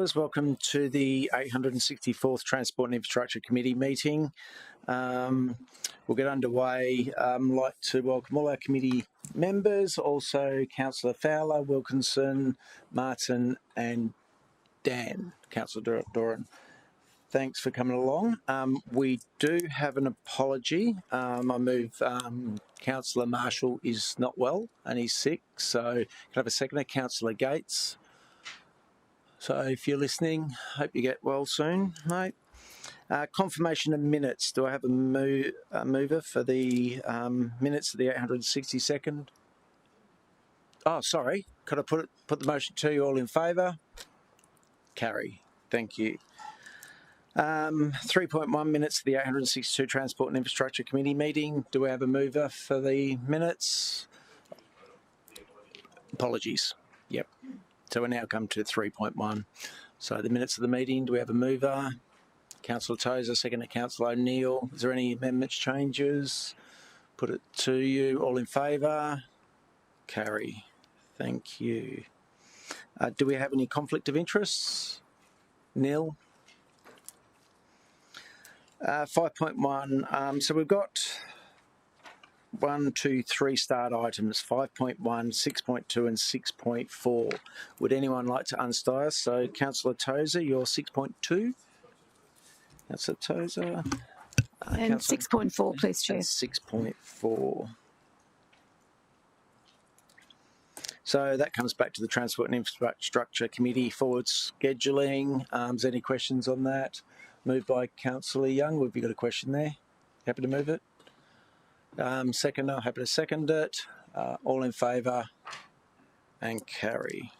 Councillors, welcome to the 864th Transport and Infrastructure Committee meeting. We'll get underway. I'd like to welcome all our committee members, also Councillor Fowler, Wilkinson, Martin and Dan. Councillor Doran, thanks for coming along. We do have an apology. I move Councillor Marshall is not well and he's sick, so can I have a seconder? Councillor Gates. So if you're listening, hope you get well soon, mate. Confirmation of minutes. Do I have a mover for the minutes of the 862nd? Oh, sorry. Could I put the motion to you? All in favour? Carry. Thank you. 3.1 minutes of the 862 Transport and Infrastructure Committee meeting. Do we have a mover for the minutes? Apologies. Yep. So we now come to 3.1. So the minutes of the meeting, do we have a mover? Councillor Tozer, second to Councillor O'Neill. Is there any amendments, changes? Put it to you. All in favour? Carry. Thank you. Do we have any conflict of interests? Nil. 5.1. So we've got 1, 2, 3 start items, 5.1, 6.2 and 6.4. Would anyone like to unstart us? So Councillor Tozer, you're 6.2. Councillor Tozer. And 6.4, please, Chair. 6.4. So that comes back to the Transport and Infrastructure Committee forward scheduling. Is there any questions on that? Moved by Councillor Young. Have you got a question there? Happy to move it? Seconder, happy to second it. All in favour and carry.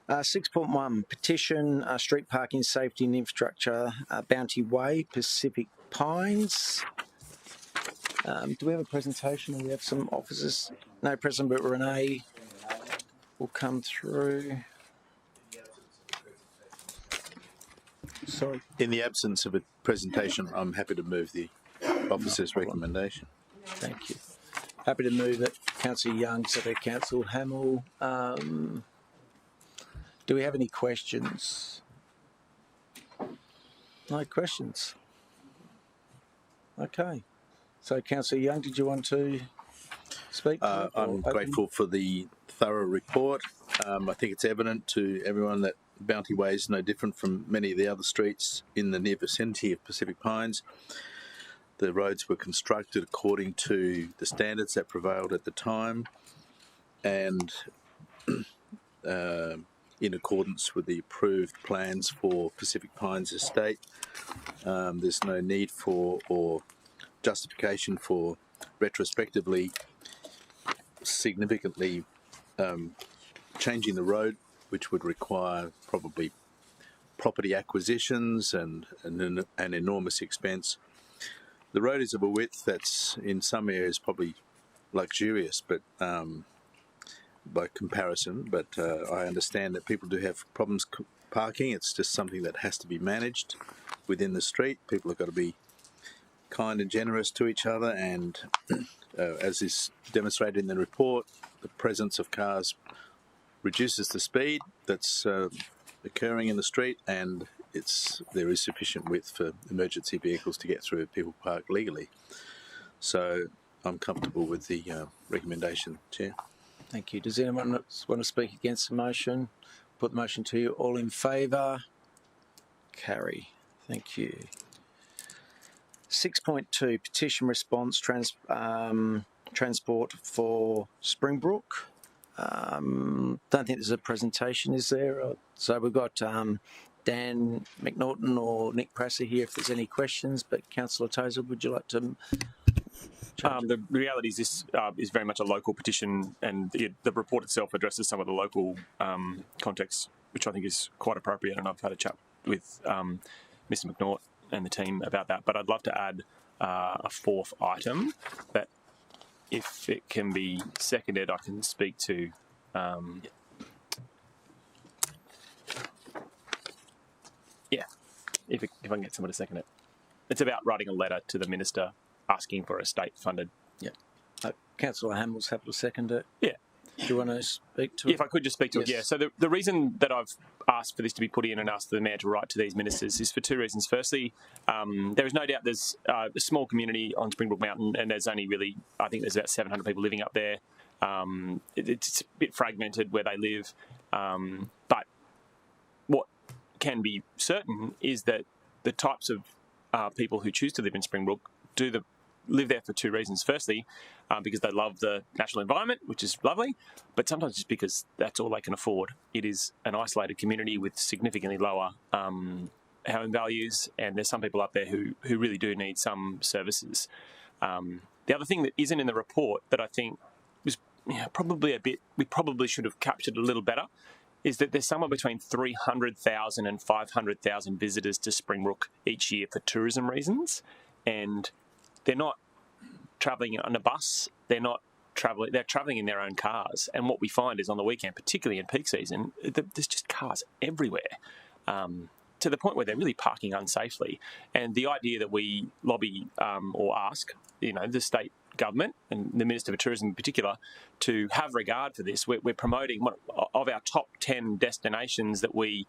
6.1, petition, street parking safety and infrastructure, Bounty Way, Pacific Pines. Do we have a presentation or we have some officers? No present, but Renee will come through. Sorry. In the absence of a presentation, I'm happy to move the officer's recommendation. Thank you. Happy to move it. Councillor Young, Secretary Council Hamill. Do we have any questions? No questions. Okay. So, Councillor Young, did you want to speak? I'm grateful for the thorough report. I think it's evident to everyone that Bounty Way is no different from many of the other streets in the near vicinity of Pacific Pines. The roads were constructed according to the standards that prevailed at the time and in accordance with the approved plans for Pacific Pines Estate. There's no need for or justification for retrospectively significantly changing the road, which would require probably property acquisitions and an enormous expense. The road is of a width that's in some areas probably luxurious, but by comparison, but I understand that people do have problems parking. It's just something that has to be managed within the street. People have got to be kind and generous to each other, and as is demonstrated in the report, the presence of cars reduces the speed that's occurring in the street, and there is sufficient width for emergency vehicles to get through if people park legally. So I'm comfortable with the recommendation, Chair. Thank you. Does anyone want to speak against the motion? Put the motion to you. All in favour? Carry. Thank you. 6.2, petition response transport for Springbrook. Don't think there's a presentation, is there? So we've got Dan McNaughton or Nick Prasser here if there's any questions, but Councillor Tozer, would you like to... The reality is this is very much a local petition, and the report itself addresses some of the local context, which I think is quite appropriate, and I've had a chat with Mr McNaught and the team about that. But I'd love to add a fourth item that, if it can be seconded, I can speak to. If I can get someone to second it. It's about writing a letter to the Minister asking for a state-funded. Yeah. Councillor Hamill's happy to second it. Yeah. Do you want to speak to it? If I could just speak to it, yeah. So the reason that I've asked for this to be put in and asked the Mayor to write to these ministers is for two reasons. Firstly, there is no doubt there's a small community on Springbrook Mountain, and there's only really, I think there's about 700 people living up there. It's a bit fragmented where they live. But what can be certain is that the types of people who choose to live in Springbrook live there for two reasons. Firstly, because they love the natural environment, which is lovely, but sometimes just because that's all they can afford. It is an isolated community with significantly lower home values, and there's some people up there who really do need some services. The other thing that isn't in the report that I think was probably we probably should have captured a little better is that there's somewhere between 300,000 and 500,000 visitors to Springbrook each year for tourism reasons, and they're not travelling on a bus. They're travelling in their own cars. And what we find is on the weekend, particularly in peak season, there's just cars everywhere, to the point where they're really parking unsafely. And the idea that we lobby or ask, the state government and the Minister for Tourism in particular to have regard for this. We're promoting one of our top 10 destinations that we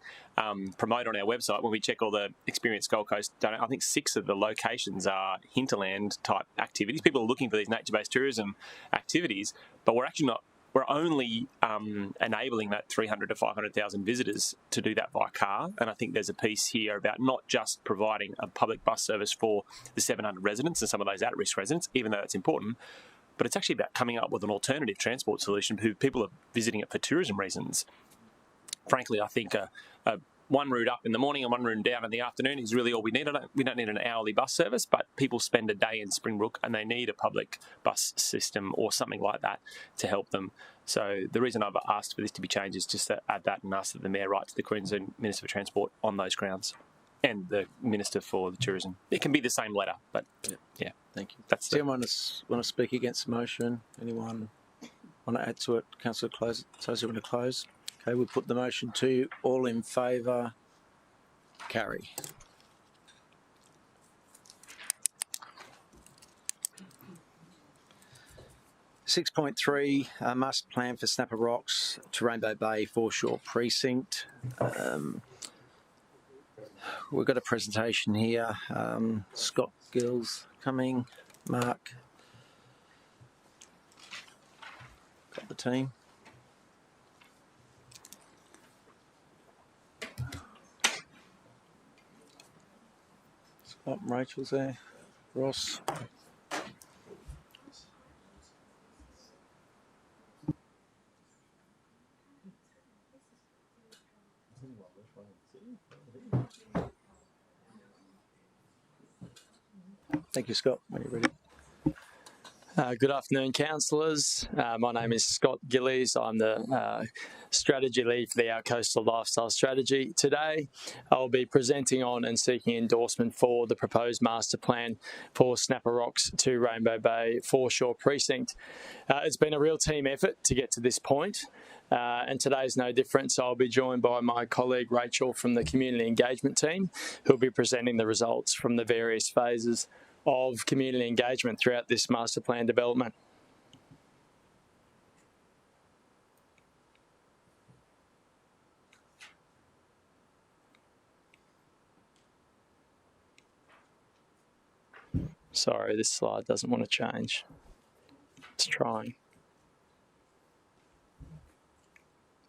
promote on our website. When we check all the Experience Gold Coast, I think 6 of the locations are hinterland type activities. People are looking for these nature-based tourism activities, but we're only enabling that 300 to 500,000 visitors to do that by car. And I think there's a piece here about not just providing a public bus service for the 700 residents and some of those at-risk residents, even though that's important, but it's actually about coming up with an alternative transport solution who people are visiting it for tourism reasons. Frankly, I think one route up in the morning and one route down in the afternoon is really all we need. We don't need an hourly bus service, but people spend a day in Springbrook and they need a public bus system or something like that to help them. So the reason I've asked for this to be changed is just to add that and ask that the Mayor write to the Queensland Minister for Transport on those grounds and the Minister for the Tourism. It can be the same letter, but yeah. Thank you. Does anyone want to speak against the motion? Anyone want to add to it? Councillor Tozer, want to close? Okay, we'll put the motion to all in favour. Carry. (6.3) Master plan for Snapper Rocks to Rainbow Bay Foreshore Precinct. We've got a presentation here. Scott Gill's coming. Mark. Got the team. Scott and Rachel's there. Ross. Thank you, Scott. When you're ready. Good afternoon, councillors. My name is Scott Gillies. I'm the strategy lead for the Our Coastal Lifestyle Strategy. Today, I'll be presenting on and seeking endorsement for the proposed master plan for Snapper Rocks to Rainbow Bay Foreshore Precinct. It's been a real team effort to get to this point. And today's no different, so I'll be joined by my colleague Rachel from the Community Engagement team, who'll be presenting the results from the various phases of community engagement throughout this master plan development. Sorry, this slide doesn't want to change. It's trying.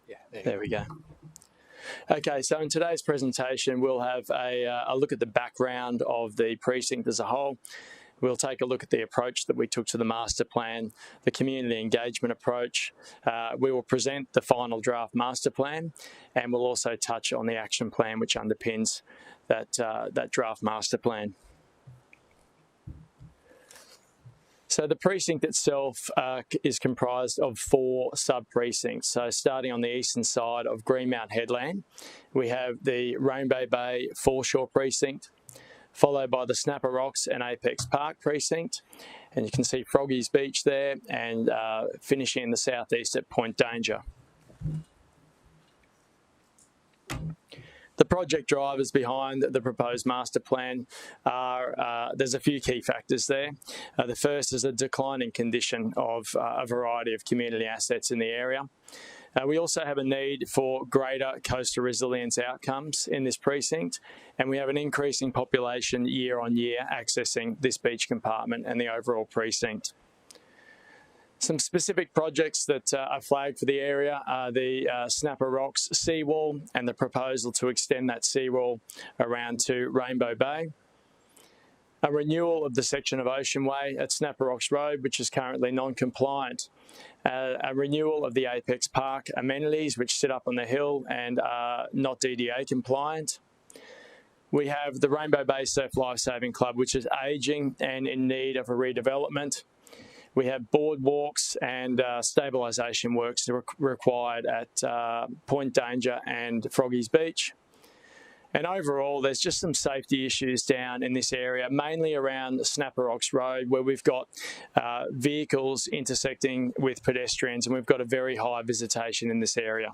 Yeah, there we go. Okay, so in today's presentation, we'll have a look at the background of the precinct as a whole. We'll take a look at the approach that we took to the master plan, the community engagement approach. We will present the final draft master plan, and we'll also touch on the action plan which underpins that draft master plan. So the precinct itself is comprised of 4 sub-precincts. So starting on the eastern side of Greenmount Headland, we have the Rainbow Bay Foreshore Precinct, followed by the Snapper Rocks and Apex Park Precinct. And you can see Froggy's Beach there, and finishing in the southeast at Point Danger. The project drivers behind the proposed master plan are, there's a few key factors there. The first is a declining condition of a variety of community assets in the area. We also have a need for greater coastal resilience outcomes in this precinct, and we have an increasing population year on year accessing this beach compartment and the overall precinct. Some specific projects that are flagged for the area are the Snapper Rocks seawall and the proposal to extend that seawall around to Rainbow Bay. A renewal of the section of Ocean Way at Snapper Rocks Road, which is currently non-compliant. A renewal of the Apex Park amenities, which sit up on the hill and are not DDA compliant. We have the Rainbow Bay Surf Lifesaving Club, which is ageing and in need of a redevelopment. We have boardwalks and stabilisation works required at Point Danger and Froggy's Beach. And overall, there's just some safety issues down in this area, mainly around Snapper Rocks Road, where we've got vehicles intersecting with pedestrians, and we've got a very high visitation in this area.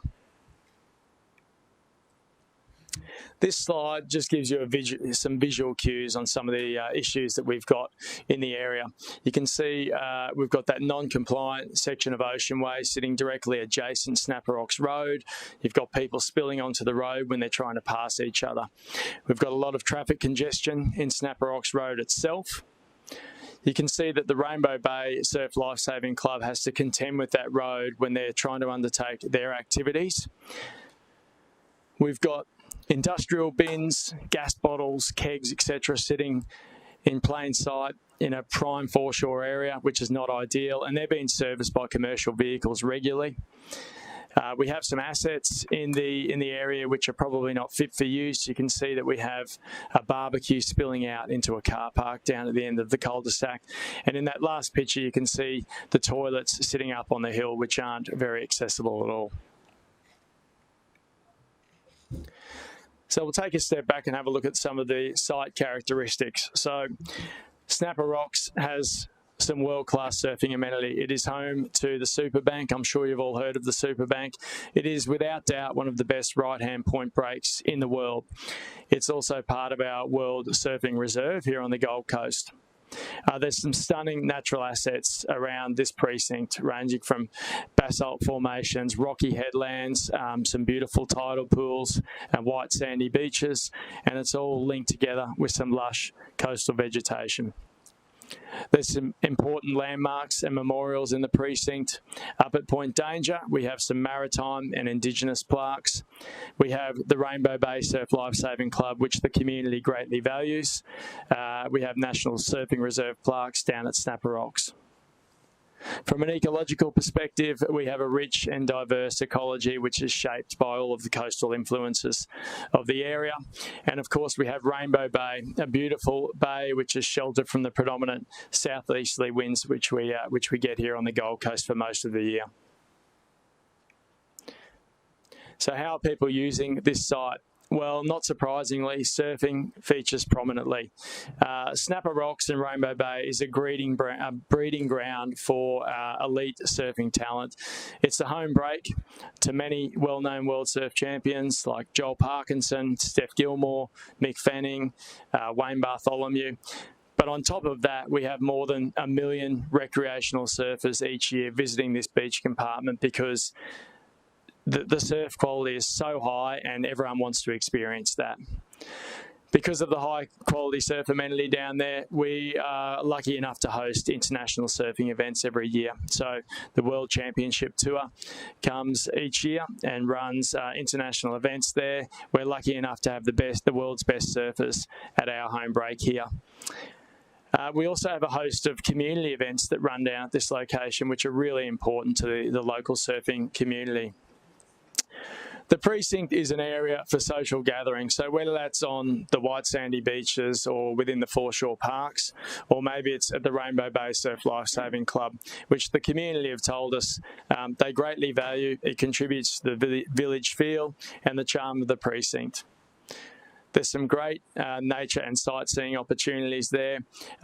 This slide just gives you some visual cues on some of the issues that we've got in the area. You can see we've got that non-compliant section of Ocean Way sitting directly adjacent Snapper Rocks Road. You've got people spilling onto the road when they're trying to pass each other. We've got a lot of traffic congestion in Snapper Rocks Road itself. You can see that the Rainbow Bay Surf Lifesaving Club has to contend with that road when they're trying to undertake their activities. We've got industrial bins, gas bottles, kegs, etc. sitting in plain sight in a prime foreshore area, which is not ideal, and they're being serviced by commercial vehicles regularly. We have some assets in the area which are probably not fit for use. You can see that we have a barbecue spilling out into a car park down at the end of the cul-de-sac. And in that last picture, you can see the toilets sitting up on the hill, which aren't very accessible at all. So we'll take a step back and have a look at some of the site characteristics. So Snapper Rocks has some world-class surfing amenity. It is home to the Superbank. I'm sure you've all heard of the Superbank. It is without doubt one of the best right-hand point breaks in the world. It's also part of our World Surfing Reserve here on the Gold Coast. There's some stunning natural assets around this precinct, ranging from basalt formations, rocky headlands, some beautiful tidal pools and white sandy beaches, and it's all linked together with some lush coastal vegetation. There's some important landmarks and memorials in the precinct. Up at Point Danger, we have some maritime and Indigenous plaques. We have the Rainbow Bay Surf Lifesaving Club, which the community greatly values. We have National Surfing Reserve plaques down at Snapper Rocks. From an ecological perspective, we have a rich and diverse ecology which is shaped by all of the coastal influences of the area. And of course, we have Rainbow Bay, a beautiful bay which is sheltered from the predominant southeasterly winds which we get here on the Gold Coast for most of the year. So how are people using this site? Well, not surprisingly, surfing features prominently. Snapper Rocks and Rainbow Bay is a breeding ground for elite surfing talent. It's the home break to many well-known world surf champions like Joel Parkinson, Steph Gilmore, Mick Fanning, Wayne Bartholomew. But on top of that, we have more than 1 million recreational surfers each year visiting this beach compartment because the surf quality is so high and everyone wants to experience that. Because of the high quality surf amenity down there, we are lucky enough to host international surfing events every year. So the World Championship Tour comes each year and runs international events there. We're lucky enough to have the world's best surfers at our home break here. We also have a host of community events that run down at this location, which are really important to the local surfing community. The precinct is an area for social gathering, so whether that's on the white sandy beaches or within the foreshore parks, or maybe it's at the Rainbow Bay Surf Lifesaving Club, which the community have told us they greatly value. It contributes to the village feel and the charm of the precinct. There's some great nature and sightseeing opportunities there.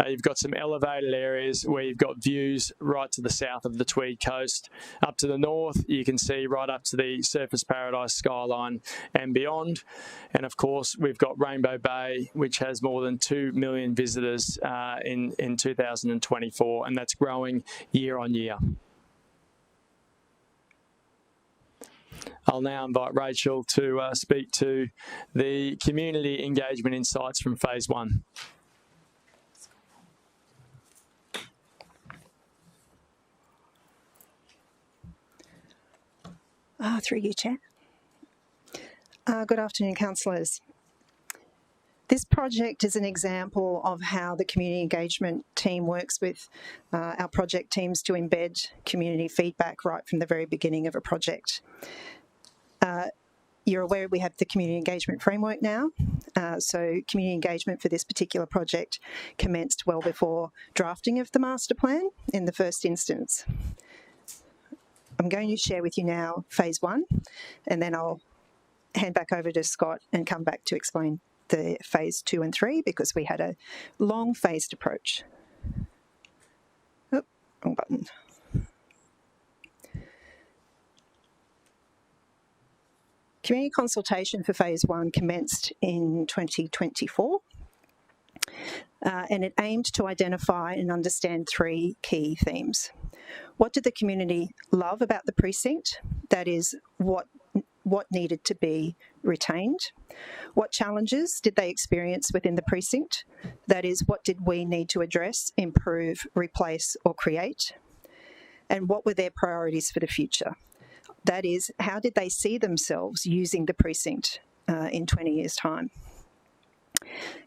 You've got some elevated areas where you've got views right to the south of the Tweed coast. Up to the north, you can see right up to the Surfers Paradise skyline and beyond. And of course, we've got Rainbow Bay, which has more than 2 million visitors in 2024, and that's growing year on year. I'll now invite Rachel to speak to the community engagement insights from phase 1. Through you, Chair. Good afternoon, councillors. This project is an example of how the community engagement team works with our project teams to embed community feedback right from the very beginning of a project. You're aware we have the community engagement framework now. So community engagement for this particular project commenced well before drafting of the master plan in the first instance. I'm going to share with you now phase 1, and then I'll hand back over to Scott and come back to explain the phase 2 and 3, because we had a long phased approach. Oh, wrong button. Community consultation for phase 1 commenced in 2024, and it aimed to identify and understand 3 key themes. What did the community love about the precinct? That is, what needed to be retained? What challenges did they experience within the precinct? That is, what did we need to address, improve, replace, or create? And what were their priorities for the future? That is, how did they see themselves using the precinct in 20 years' time?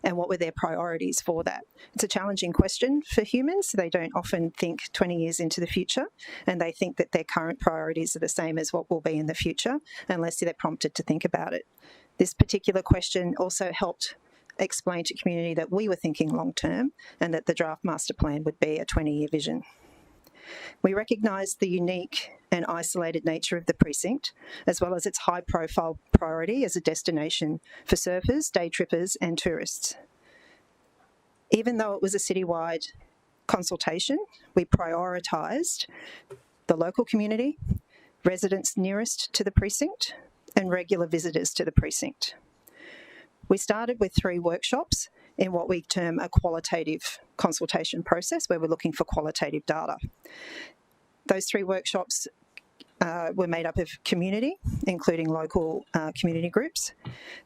And what were their priorities for that? It's a challenging question for humans. They don't often think 20 years into the future, and they think that their current priorities are the same as what will be in the future, unless they're prompted to think about it. This particular question also helped explain to community that we were thinking long-term and that the draft master plan would be a 20-year vision. We recognised the unique and isolated nature of the precinct, as well as its high-profile priority as a destination for surfers, day trippers and tourists. Even though it was a citywide consultation, we prioritised the local community, residents nearest to the precinct, and regular visitors to the precinct. We started with 3 workshops in what we term a qualitative consultation process, where we're looking for qualitative data. Those 3 workshops were made up of community, including local community groups.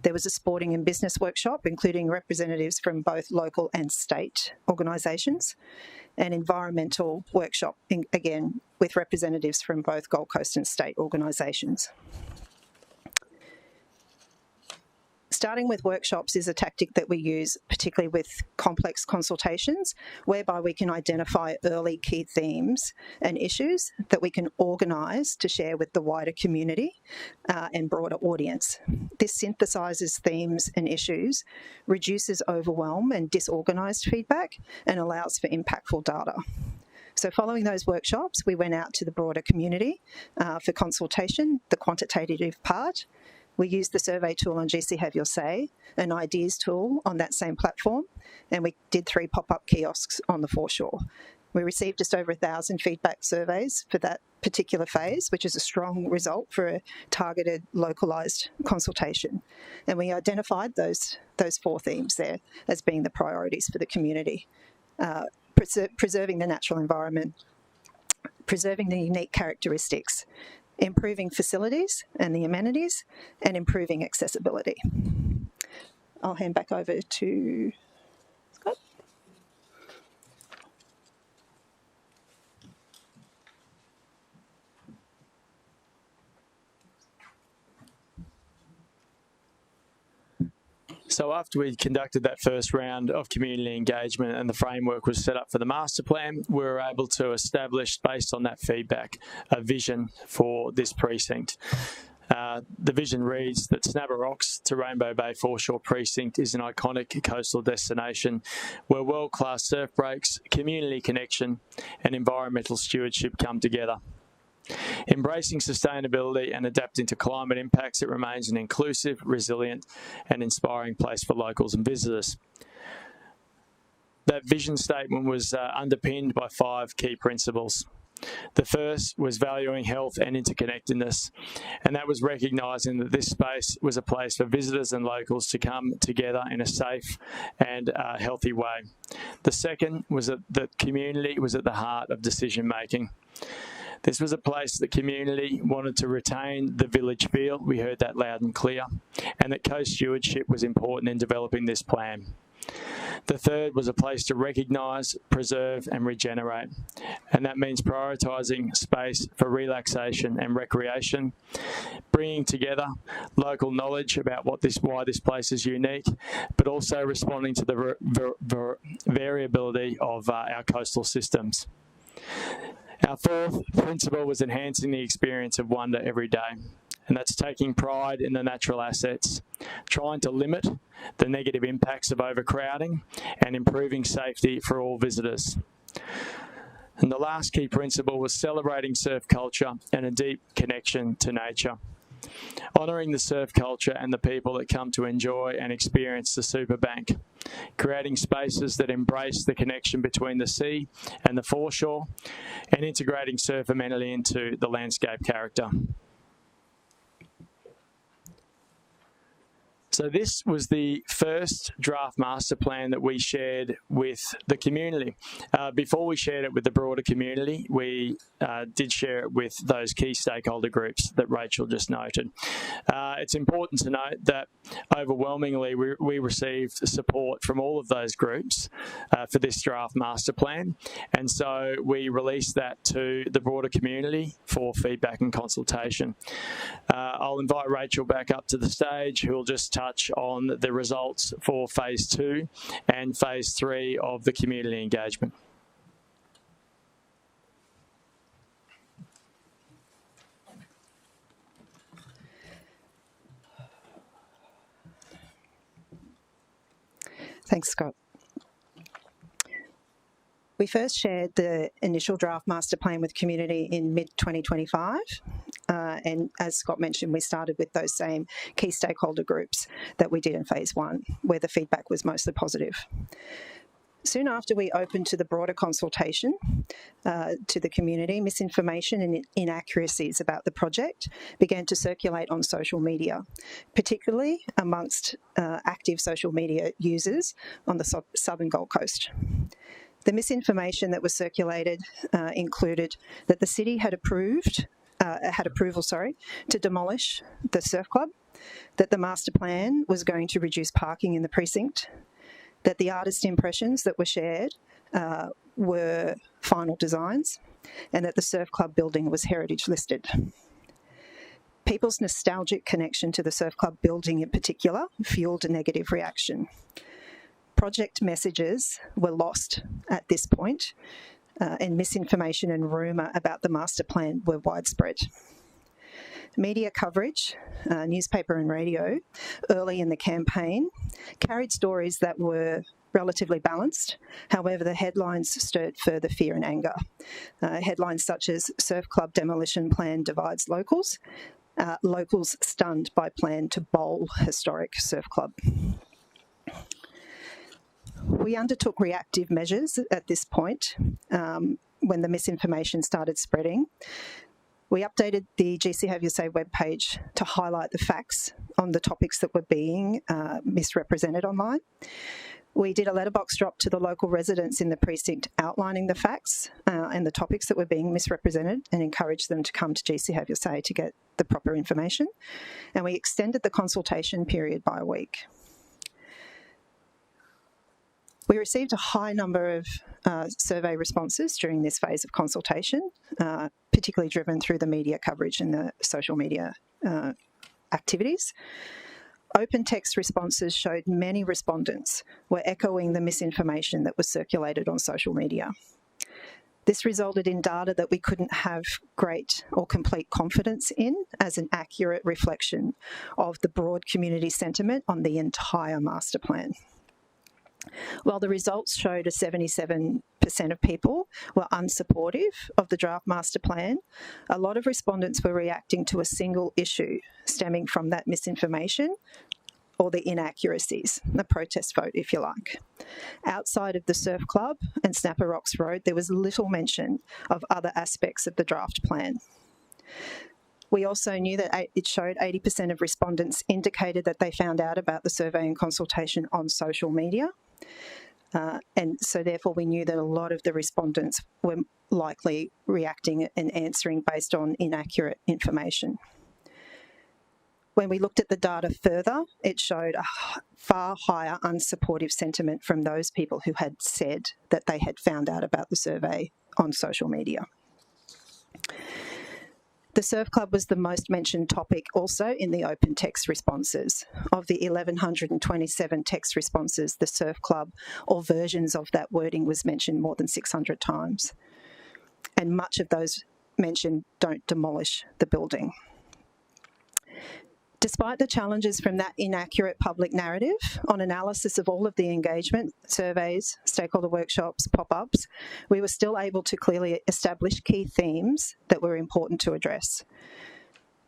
There was a sporting and business workshop, including representatives from both local and state organisations, and environmental workshop, again, with representatives from both Gold Coast and state organisations. Starting with workshops is a tactic that we use, particularly with complex consultations, whereby we can identify early key themes and issues that we can organise to share with the wider community and broader audience. This synthesises themes and issues, reduces overwhelm and disorganised feedback, and allows for impactful data. So following those workshops, we went out to the broader community for consultation, the quantitative part. We used the survey tool on GC Have Your Say, an ideas tool on that same platform, and we did 3 pop-up kiosks on the Foreshore. We received just over 1,000 feedback surveys for that particular phase, which is a strong result for a targeted, localised consultation. And we identified those 4 themes there as being the priorities for the community. Preserving the natural environment, preserving the unique characteristics, improving facilities and the amenities, and improving accessibility. I'll hand back over to Scott. So after we conducted that first round of community engagement and the framework was set up for the master plan, we were able to establish, based on that feedback, a vision for this precinct. The vision reads that Snabber Rocks to Rainbow Bay Foreshore Precinct is an iconic coastal destination where world-class surf breaks, community connection and environmental stewardship come together. Embracing sustainability and adapting to climate impacts, it remains an inclusive, resilient and inspiring place for locals and visitors. That vision statement was underpinned by 5 key principles. The first was valuing health and interconnectedness, and that was recognising that this space was a place for visitors and locals to come together in a safe and healthy way. The second was that the community was at the heart of decision making. This was a place the community wanted to retain the village feel, we heard that loud and clear, and that co-stewardship was important in developing this plan. The third was a place to recognise, preserve and regenerate, and that means prioritising space for relaxation and recreation, bringing together local knowledge about why this place is unique, but also responding to the variability of our coastal systems. Our fourth principle was enhancing the experience of wonder every day, and that's taking pride in the natural assets, trying to limit the negative impacts of overcrowding and improving safety for all visitors. And the last key principle was celebrating surf culture and a deep connection to nature, honouring the surf culture and the people that come to enjoy and experience the Superbank, creating spaces that embrace the connection between the sea and the foreshore, and integrating surf amenity into the landscape character. So this was the first draft master plan that we shared with the community. Before we shared it with the broader community, we did share it with those key stakeholder groups that Rachel just noted. It's important to note that overwhelmingly we received support from all of those groups for this draft master plan, and so we released that to the broader community for feedback and consultation. I'll invite Rachel back up to the stage, who will just touch on the results for phase 2 and phase 3 of the community engagement. Thanks, Scott. We first shared the initial draft master plan with community in mid-2025, and as Scott mentioned, we started with those same key stakeholder groups that we did in phase 1, where the feedback was mostly positive. Soon after we opened to the broader consultation to the community, misinformation and inaccuracies about the project began to circulate on social media, particularly amongst active social media users on the southern Gold Coast. The misinformation that was circulated included that the city had approval to demolish the surf club, that the master plan was going to reduce parking in the precinct, that the artist impressions that were shared were final designs, and that the surf club building was heritage listed. People's nostalgic connection to the surf club building in particular fueled a negative reaction. Project messages were lost at this point, and misinformation and rumour about the master plan were widespread. Media coverage, newspaper and radio, early in the campaign, carried stories that were relatively balanced. However, the headlines stirred further fear and anger. Headlines such as "Surf Club Demolition Plan Divides Locals," "Locals Stunned by Plan to Bowl Historic Surf Club." We undertook reactive measures at this point when the misinformation started spreading. We updated the GC Have Your Say webpage to highlight the facts on the topics that were being misrepresented online. We did a letterbox drop to the local residents in the precinct outlining the facts and the topics that were being misrepresented, and encouraged them to come to GC Have Your Say to get the proper information. And we extended the consultation period by a week. We received a high number of survey responses during this phase of consultation, particularly driven through the media coverage and the social media activities. Open text responses showed many respondents were echoing the misinformation that was circulated on social media. This resulted in data that we couldn't have great or complete confidence in as an accurate reflection of the broad community sentiment on the entire master plan. While the results showed a 77% of people were unsupportive of the draft master plan, a lot of respondents were reacting to a single issue stemming from that misinformation or the inaccuracies, a protest vote if you like. Outside of the Surf Club and Snapper Rocks Road, there was little mention of other aspects of the draft plan. We also knew that it showed 80% of respondents indicated that they found out about the survey and consultation on social media. And so therefore we knew that a lot of the respondents were likely reacting and answering based on inaccurate information. When we looked at the data further, it showed a far higher unsupportive sentiment from those people who had said that they had found out about the survey on social media. The Surf Club was the most mentioned topic also in the open text responses. Of the 1,127 text responses, the Surf Club or versions of that wording was mentioned more than 600 times. And much of those mentioned don't demolish the building. Despite the challenges from that inaccurate public narrative, on analysis of all of the engagement, surveys, stakeholder workshops, pop-ups, we were still able to clearly establish key themes that were important to address.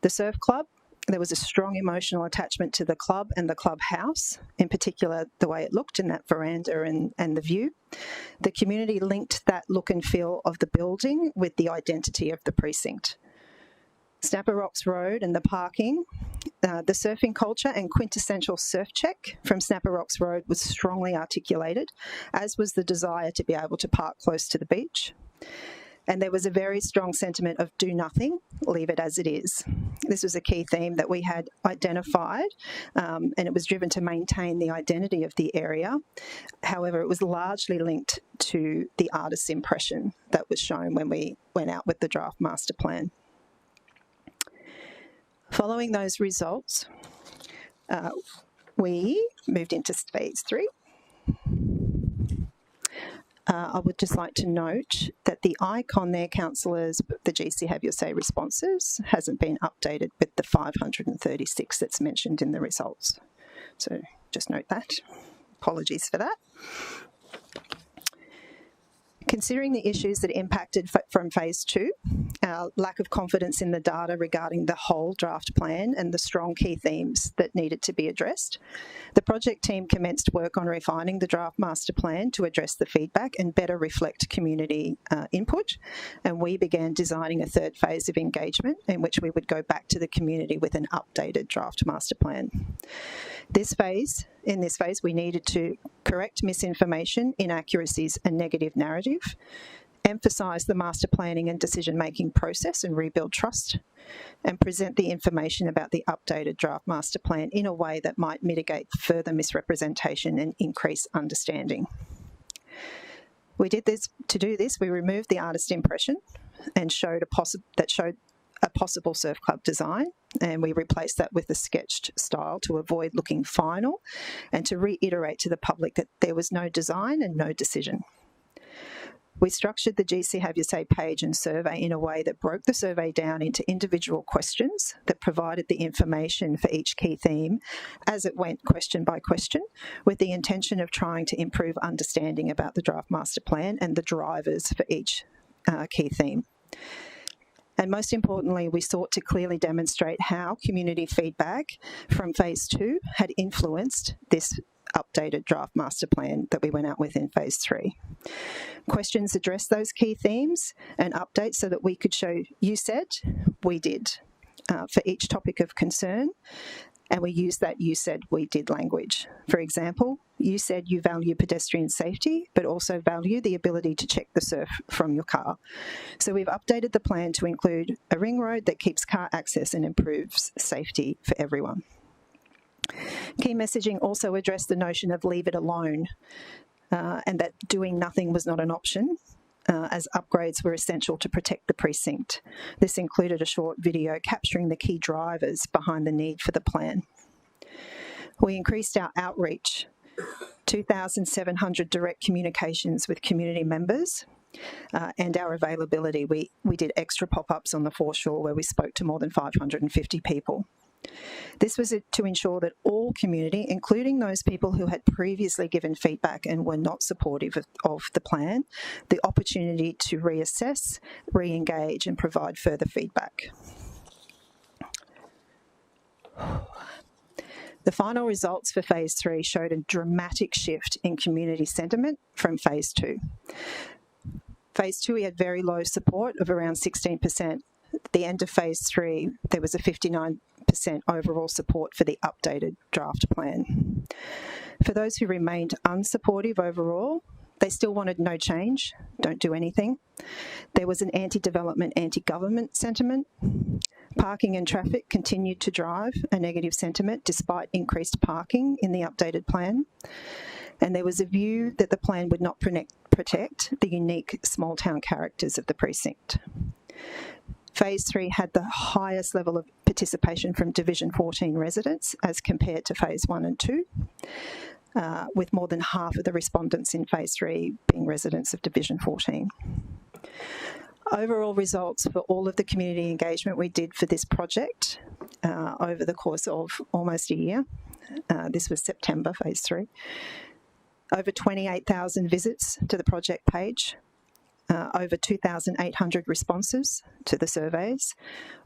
The Surf Club, there was a strong emotional attachment to the club and the clubhouse, in particular the way it looked in that veranda and the view. The community linked that look and feel of the building with the identity of the precinct. Snapper Rocks Road and the parking, the surfing culture and quintessential surf check from Snapper Rocks Road was strongly articulated, as was the desire to be able to park close to the beach. And there was a very strong sentiment of do nothing, leave it as it is. This was a key theme that we had identified, and it was driven to maintain the identity of the area. However, it was largely linked to the artist's impression that was shown when we went out with the draft master plan. Following those results, we moved into phase 3. I would just like to note that the icon there, councillors, the GC Have Your Say responses, hasn't been updated with the 536 that's mentioned in the results. So just note that. Apologies for that. Considering the issues that impacted from phase 2, our lack of confidence in the data regarding the whole draft plan and the strong key themes that needed to be addressed, the project team commenced work on refining the draft master plan to address the feedback and better reflect community input. And we began designing a third phase of engagement in which we would go back to the community with an updated draft master plan. In this phase, we needed to correct misinformation, inaccuracies and negative narrative, emphasise the master planning and decision-making process and rebuild trust, and present the information about the updated draft master plan in a way that might mitigate further misrepresentation and increase understanding. We did this. To do this, we removed the artist impression and showed a possible surf club design, and we replaced that with a sketched style to avoid looking final and to reiterate to the public that there was no design and no decision. We structured the GC Have Your Say page and survey in a way that broke the survey down into individual questions that provided the information for each key theme as it went question by question, with the intention of trying to improve understanding about the draft master plan and the drivers for each key theme. And most importantly, we sought to clearly demonstrate how community feedback from phase 2 had influenced this updated draft master plan that we went out with in phase 3. Questions addressed those key themes and updates so that we could show you said, we did for each topic of concern. And we used that you said, we did language. For example, you said you value pedestrian safety, but also value the ability to check the surf from your car. So we've updated the plan to include a ring road that keeps car access and improves safety for everyone. Key messaging also addressed the notion of leave it alone and that doing nothing was not an option, as upgrades were essential to protect the precinct. This included a short video capturing the key drivers behind the need for the plan. We increased our outreach, 2,700 direct communications with community members, and our availability. We did extra pop-ups on the Foreshore where we spoke to more than 550 people. This was to ensure that all community, including those people who had previously given feedback and were not supportive of the plan, the opportunity to reassess, re-engage and provide further feedback. The final results for Phase 3 showed a dramatic shift in community sentiment from Phase 2. Phase 2, we had very low support of around 16%. At the end of Phase 3, there was a 59% overall support for the updated draft plan. For those who remained unsupportive overall, they still wanted no change, don't do anything. There was an anti-development, anti-government sentiment. Parking and traffic continued to drive a negative sentiment despite increased parking in the updated plan. And there was a view that the plan would not protect the unique small town characters of the precinct. Phase 3 had the highest level of participation from Division 14 residents as compared to Phase 1 and 2, with more than half of the respondents in Phase 3 being residents of Division 14. Overall results for all of the community engagement we did for this project over the course of almost a year. This was September, Phase 3. Over 28,000 visits to the project page, over 2,800 responses to the surveys,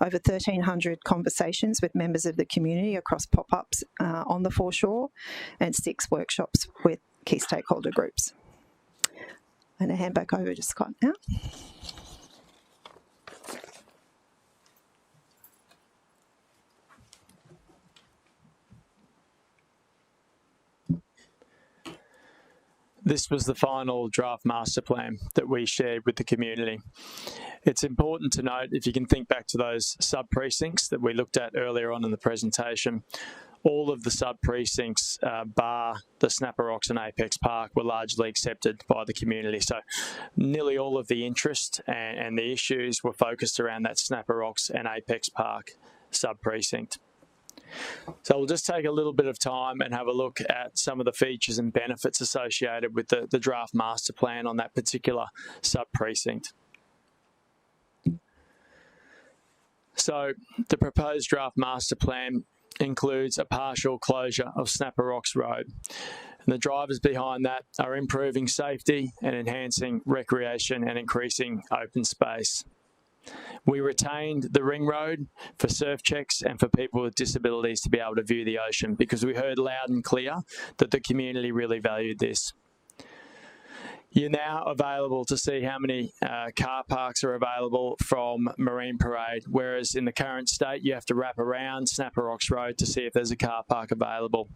over 1,300 conversations with members of the community across pop-ups on the Foreshore, and 6 workshops with key stakeholder groups. And I hand back over to Scott now. This was the final draft master plan that we shared with the community. It's important to note, if you can think back to those sub-precincts that we looked at earlier on in the presentation, all of the sub-precincts, bar the Snapper Rocks and Apex Park, were largely accepted by the community. So nearly all of the interest and the issues were focused around that Snapper Rocks and Apex Park sub-precinct. So we'll just take a little bit of time and have a look at some of the features and benefits associated with the draft master plan on that particular sub-precinct. So the proposed draft master plan includes a partial closure of Snapper Rocks Road. And the drivers behind that are improving safety and enhancing recreation and increasing open space. We retained the ring road for surf checks and for people with disabilities to be able to view the ocean, because we heard loud and clear that the community really valued this. You're now available to see how many car parks are available from Marine Parade, whereas in the current state you have to wrap around Snapper Rocks Road to see if there's a car park available.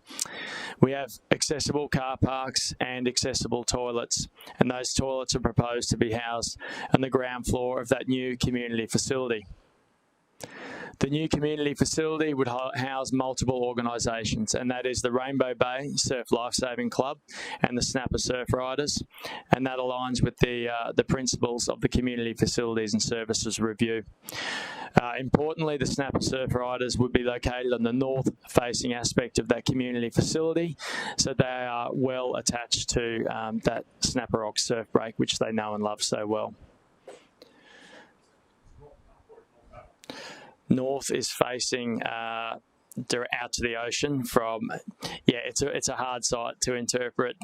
We have accessible car parks and accessible toilets, and those toilets are proposed to be housed on the ground floor of that new community facility. The new community facility would house multiple organisations, and that is the Rainbow Bay Surf Lifesaving Club and the Snapper Surf Riders, and that aligns with the principles of the Community Facilities and Services Review. Importantly, the Snapper Surf Riders would be located on the north-facing aspect of that community facility, so they are well attached to that Snapper Rocks surf break, which they know and love so well. North is facing out to the ocean from, it's a hard site to interpret.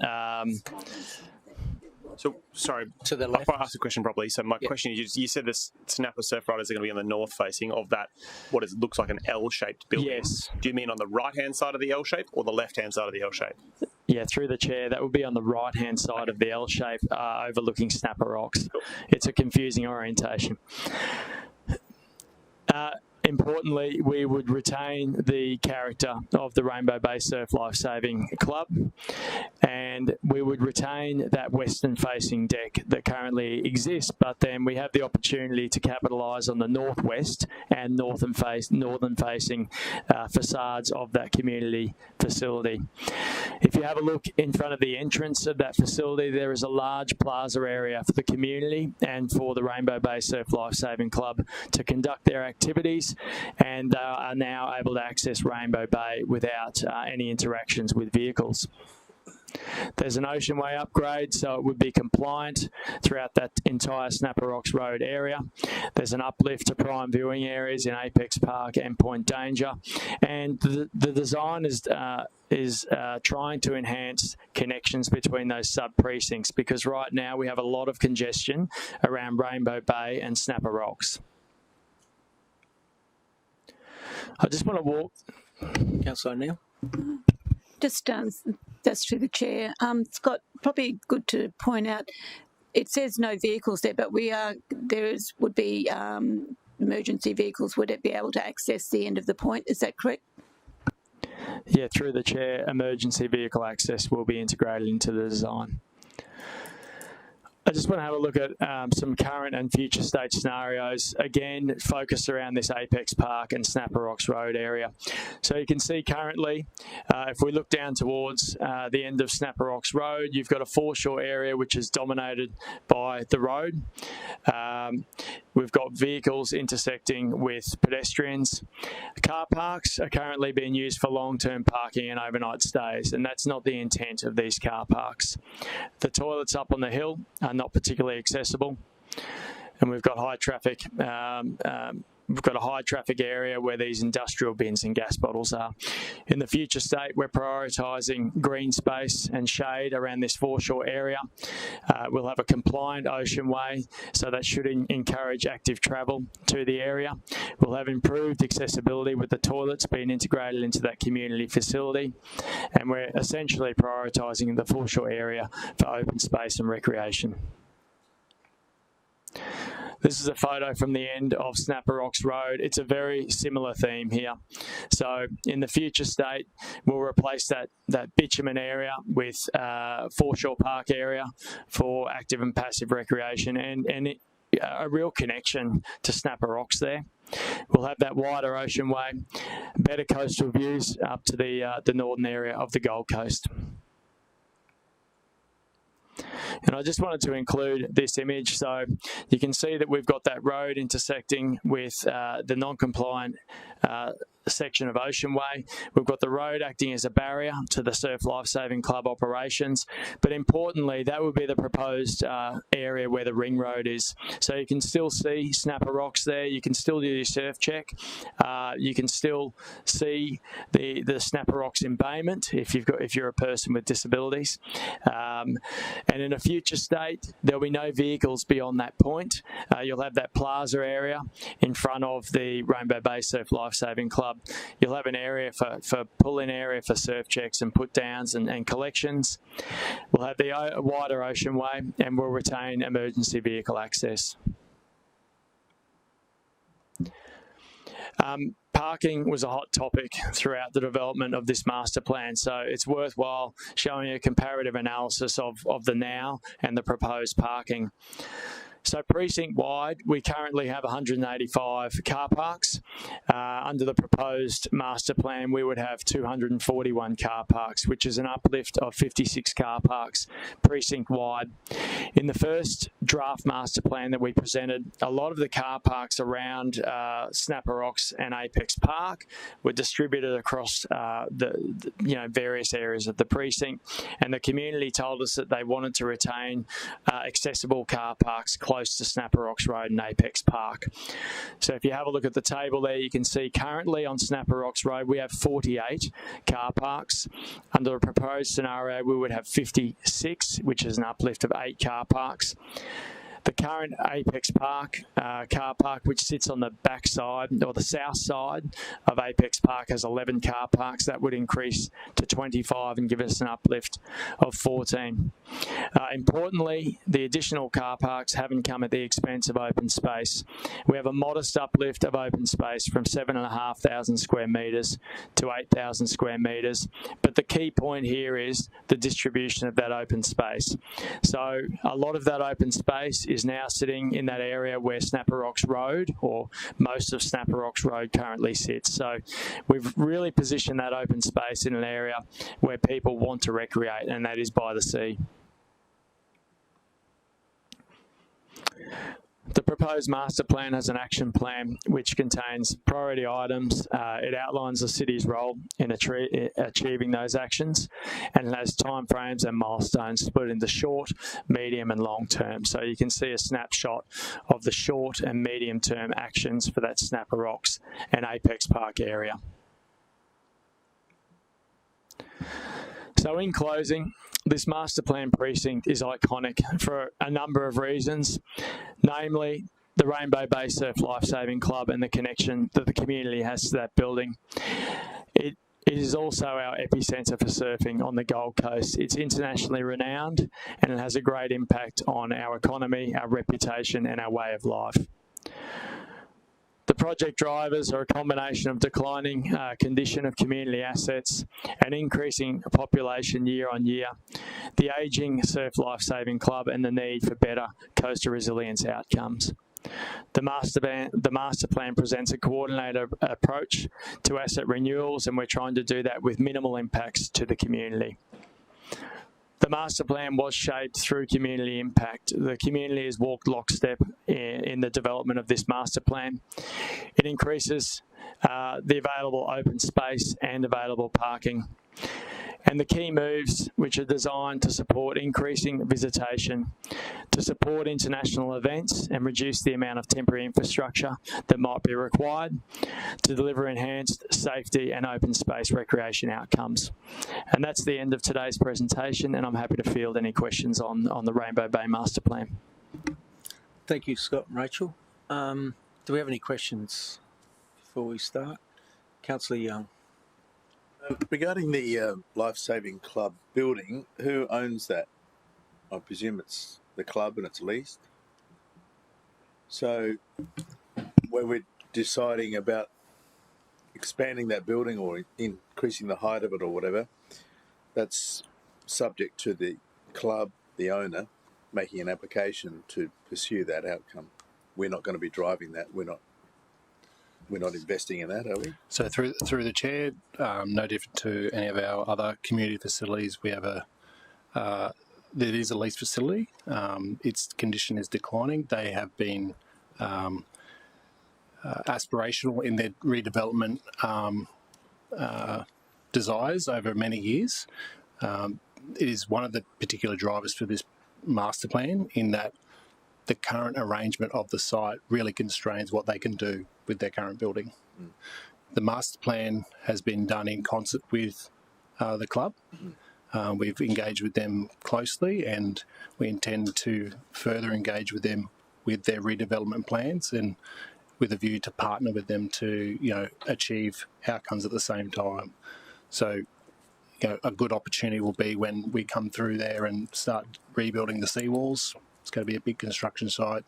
So, sorry, to the left. If I ask the question properly, so my question is, you said the Snapper Surf Riders are going to be on the north facing of that, what is, looks like an L-shaped building. Yes. Do you mean on the right-hand side of the L shape or the left-hand side of the L shape? Yeah, through the chair, that would be on the right-hand side of the L shape, overlooking Snapper Rocks. Cool. It's a confusing orientation. Importantly, we would retain the character of the Rainbow Bay Surf Lifesaving Club, and we would retain that western-facing deck that currently exists, but then we have the opportunity to capitalise on the northwest and northern-facing facades of that community facility. If you have a look in front of the entrance of that facility, there is a large plaza area for the community and for the Rainbow Bay Surf Lifesaving Club to conduct their activities, and are now able to access Rainbow Bay without any interactions with vehicles. There's an Oceanway upgrade, so it would be compliant throughout that entire Snapper Rocks Road area. There's an uplift to prime viewing areas in Apex Park and Point Danger, and the design is trying to enhance connections between those sub-precincts, because right now we have a lot of congestion around Rainbow Bay and Snapper Rocks. I just want to walk... Councillor O'Neill. Just that's through the chair. Scott, probably good to point out, it says no vehicles there, but would be emergency vehicles. Would it be able to access the end of the point? Is that correct? Yeah, through the chair, emergency vehicle access will be integrated into the design. I just want to have a look at some current and future state scenarios, again, focused around this Apex Park and Snapper Rocks Road area. So you can see currently, if we look down towards the end of Snapper Rocks Road, you've got a foreshore area which is dominated by the road. We've got vehicles intersecting with pedestrians. Car parks are currently being used for long-term parking and overnight stays, and that's not the intent of these car parks. The toilets up on the hill are not particularly accessible, and we've got high traffic. We've got a high traffic area where these industrial bins and gas bottles are. In the future state, we're prioritising green space and shade around this foreshore area. We'll have a compliant Oceanway, so that should encourage active travel to the area. We'll have improved accessibility with the toilets being integrated into that community facility. And we're essentially prioritising the foreshore area for open space and recreation. This is a photo from the end of Snapper Rocks Road. It's a very similar theme here. So in the future state, we'll replace that bitumen area with Foreshore Park area for active and passive recreation, and a real connection to Snapper Rocks there. We'll have that wider Oceanway, better coastal views up to the northern area of the Gold Coast. And I just wanted to include this image, so you can see that we've got that road intersecting with the non-compliant section of Oceanway. We've got the road acting as a barrier to the Surf Lifesaving Club operations, but importantly, that would be the proposed area where the ring road is. So you can still see Snapper Rocks there. You can still do your surf check. You can still see the Snapper Rocks embayment if you're a person with disabilities. And in a future state, there'll be no vehicles beyond that point. You'll have that plaza area in front of the Rainbow Bay Surf Lifesaving Club. You'll have an area for pull-in area for surf checks and put-downs and collections. We'll have the wider Oceanway, and we'll retain emergency vehicle access. Parking was a hot topic throughout the development of this master plan, so it's worthwhile showing a comparative analysis of the now and the proposed parking. So precinct-wide, we currently have 185 car parks. Under the proposed master plan, we would have 241 car parks, which is an uplift of 56 car parks precinct-wide. In the first draft master plan that we presented, a lot of the car parks around Snapper Rocks and Apex Park were distributed across various areas of the precinct, and the community told us that they wanted to retain accessible car parks close to Snapper Rocks Road and Apex Park. So if you have a look at the table there, you can see currently on Snapper Rocks Road we have 48 car parks. Under a proposed scenario, we would have 56, which is an uplift of 8 car parks. The current Apex Park car park, which sits on the back side or the south side of Apex Park, has 11 car parks. That would increase to 25 and give us an uplift of 14. Importantly, the additional car parks haven't come at the expense of open space. We have a modest uplift of open space from 7,500 square metres to 8,000 square metres, but the key point here is the distribution of that open space. So a lot of that open space is now sitting in that area where Snapper Rocks Road, or most of Snapper Rocks Road, currently sits. So we've really positioned that open space in an area where people want to recreate, and that is by the sea. The proposed master plan has an action plan which contains priority items. It outlines the city's role in achieving those actions, and it has timeframes and milestones split into short, medium and long term. So you can see a snapshot of the short and medium term actions for that Snapper Rocks and Apex Park area. So in closing, this master plan precinct is iconic for a number of reasons, namely the Rainbow Bay Surf Lifesaving Club and the connection that the community has to that building. It is also our epicentre for surfing on the Gold Coast. It's internationally renowned and it has a great impact on our economy, our reputation and our way of life. The project drivers are a combination of declining condition of community assets, an increasing population year on year, the ageing Surf Lifesaving Club and the need for better coastal resilience outcomes. The master plan presents a coordinated approach to asset renewals, and we're trying to do that with minimal impacts to the community. The master plan was shaped through community impact. The community has walked lockstep in the development of this master plan. It increases the available open space and available parking. And the key moves, which are designed to support increasing visitation, to support international events and reduce the amount of temporary infrastructure that might be required, to deliver enhanced safety and open space recreation outcomes. And that's the end of today's presentation, and I'm happy to field any questions on the Rainbow Bay Master Plan. Thank you, Scott and Rachel. Do we have any questions before we start? Councillor Young. Regarding the Lifesaving Club building, who owns that? I presume it's the club and it's leased. So when we're deciding about expanding that building or increasing the height of it or whatever, that's subject to the club, the owner, making an application to pursue that outcome. We're not going to be driving that. We're not investing in that, are we? So through the chair, no different to any of our other community facilities, we have there is a leased facility. Its condition is declining. They have been aspirational in their redevelopment desires over many years. It is one of the particular drivers for this master plan, in that the current arrangement of the site really constrains what they can do with their current building. Mm. The master plan has been done in concert with the club. We've engaged with them closely, and we intend to further engage with them with their redevelopment plans, and with a view to partner with them to, achieve outcomes at the same time. So, a good opportunity will be when we come through there and start rebuilding the seawalls. It's going to be a big construction site.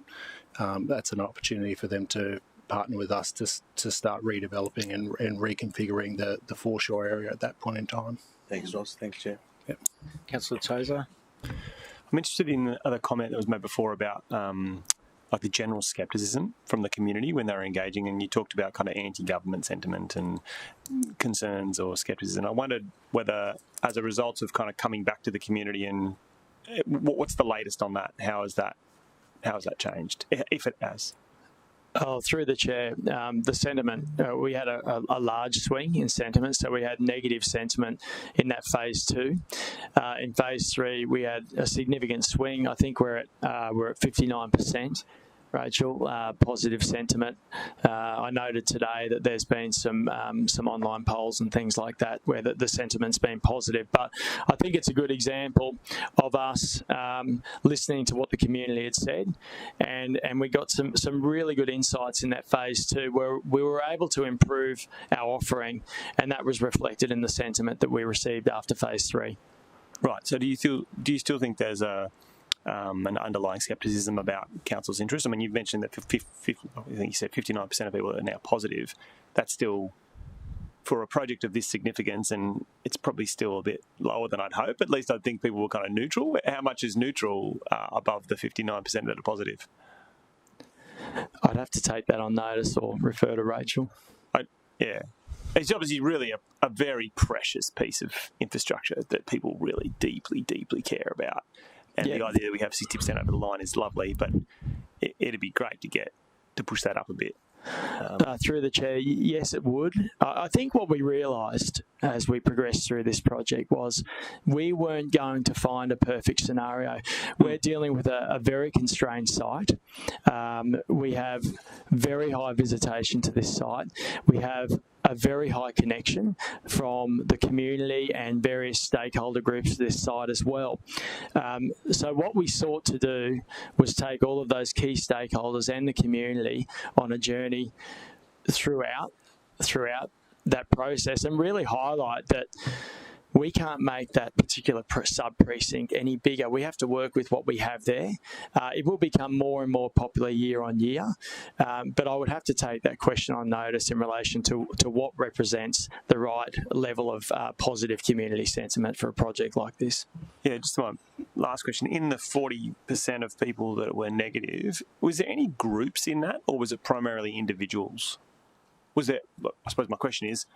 That's an opportunity for them to partner with us to start redeveloping and reconfiguring the Foreshore area at that point in time. Thanks, Ross. Thanks, Chair. Yep. Councillor Tozer. I'm interested in the other comment that was made before about like the general scepticism from the community when they were engaging, and you talked about kind of anti-government sentiment and concerns or scepticism. I wondered whether, as a result of kind of coming back to the community, and what's the latest on that? How has that changed, if it has? Oh, through the chair, the sentiment, we had a large swing in sentiment, so we had negative sentiment in that phase 2. In phase 3, we had a significant swing. I think we're at 59%. Rachel, positive sentiment. I noted today that there's been some online polls and things like that where the sentiment's been positive. But I think it's a good example of us listening to what the community had said, and we got some really good insights in that phase 2 where we were able to improve our offering, and that was reflected in the sentiment that we received after phase 3. Right. So do you still think there's an underlying scepticism about council's interest? I mean, you've mentioned that I think you said 59% of people are now positive. That's still, for a project of this significance, and it's probably still a bit lower than I'd hope. At least I think people were kind of neutral. How much is neutral above the 59% that are positive? I'd have to take that on notice or refer to Rachel. Yeah. It's obviously really a very precious piece of infrastructure that people really deeply, deeply care about. And the idea that we have 60% over the line is lovely, but it'd be great to push that up a bit. Through the chair, yes, it would. I think what we realised as we progressed through this project was we weren't going to find a perfect scenario. We're dealing with a very constrained site. We have very high visitation to this site. We have a very high connection from the community and various stakeholder groups to this site as well. So what we sought to do was take all of those key stakeholders and the community on a journey throughout that process and really highlight that we can't make that particular sub-precinct any bigger. We have to work with what we have there. It will become more and more popular year on year, but I would have to take that question on notice in relation to what represents the right level of positive community sentiment for a project like this. Yeah, just my last question. In the 40% of people that were negative, was there any groups in that, or was it primarily individuals? I suppose my question is,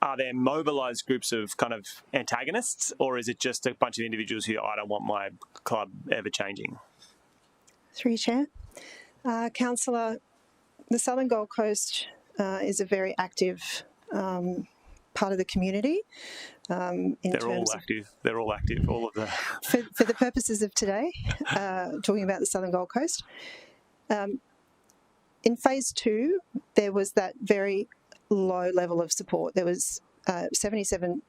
are there mobilised groups of kind of antagonists, or is it just a bunch of individuals who, I don't want my club ever changing? Through you, Chair. Councillor, the Southern Gold Coast is a very active part of the community. They're all active, all of the... For the purposes of today, talking about the Southern Gold Coast, in phase 2, there was that very low level of support. There was 77%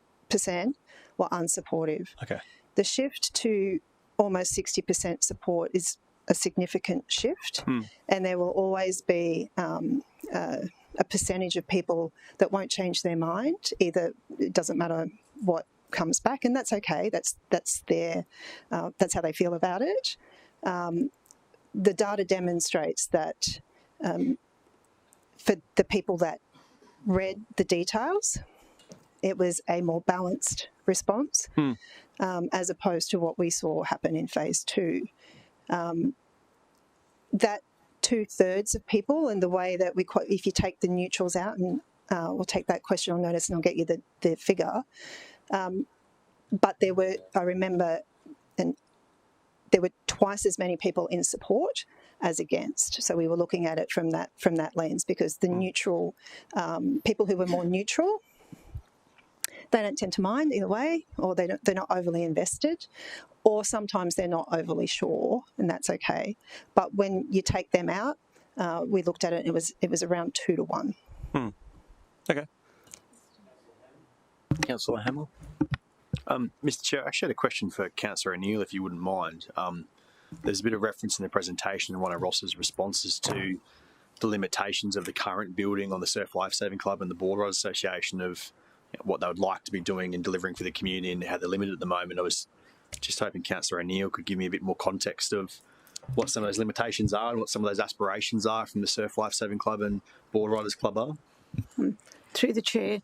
were unsupportive. Okay. The shift to almost 60% support is a significant shift, and there will always be a percentage of people that won't change their mind. Either it doesn't matter what comes back, and that's okay. That's how they feel about it. The data demonstrates that for the people that read the details, it was a more balanced response as opposed to what we saw happen in phase 2. That 2/3 of people, and the way that if you take the neutrals out, and we'll take that question on notice and I'll get you the figure, but there were, I remember, and there were twice as many people in support as against. So we were looking at it from that lens, because the neutral people who were more neutral, they don't tend to mind either way, or they're not overly invested, or sometimes they're not overly sure, and that's okay. But when you take them out, we looked at it, and it was around 2 to 1. Okay. Councillor Hamill. Mr. Chair, I actually had a question for Councillor O'Neill, if you wouldn't mind. There's a bit of reference in the presentation in one of Ross's responses to the limitations of the current building on the Surf Lifesaving Club and the Board Riders Association of what they would like to be doing and delivering for the community and how they're limited at the moment. I was just hoping Councillor O'Neill could give me a bit more context of what some of those limitations are and what some of those aspirations are from the Surf Lifesaving Club and Board Riders Club are. Through the chair.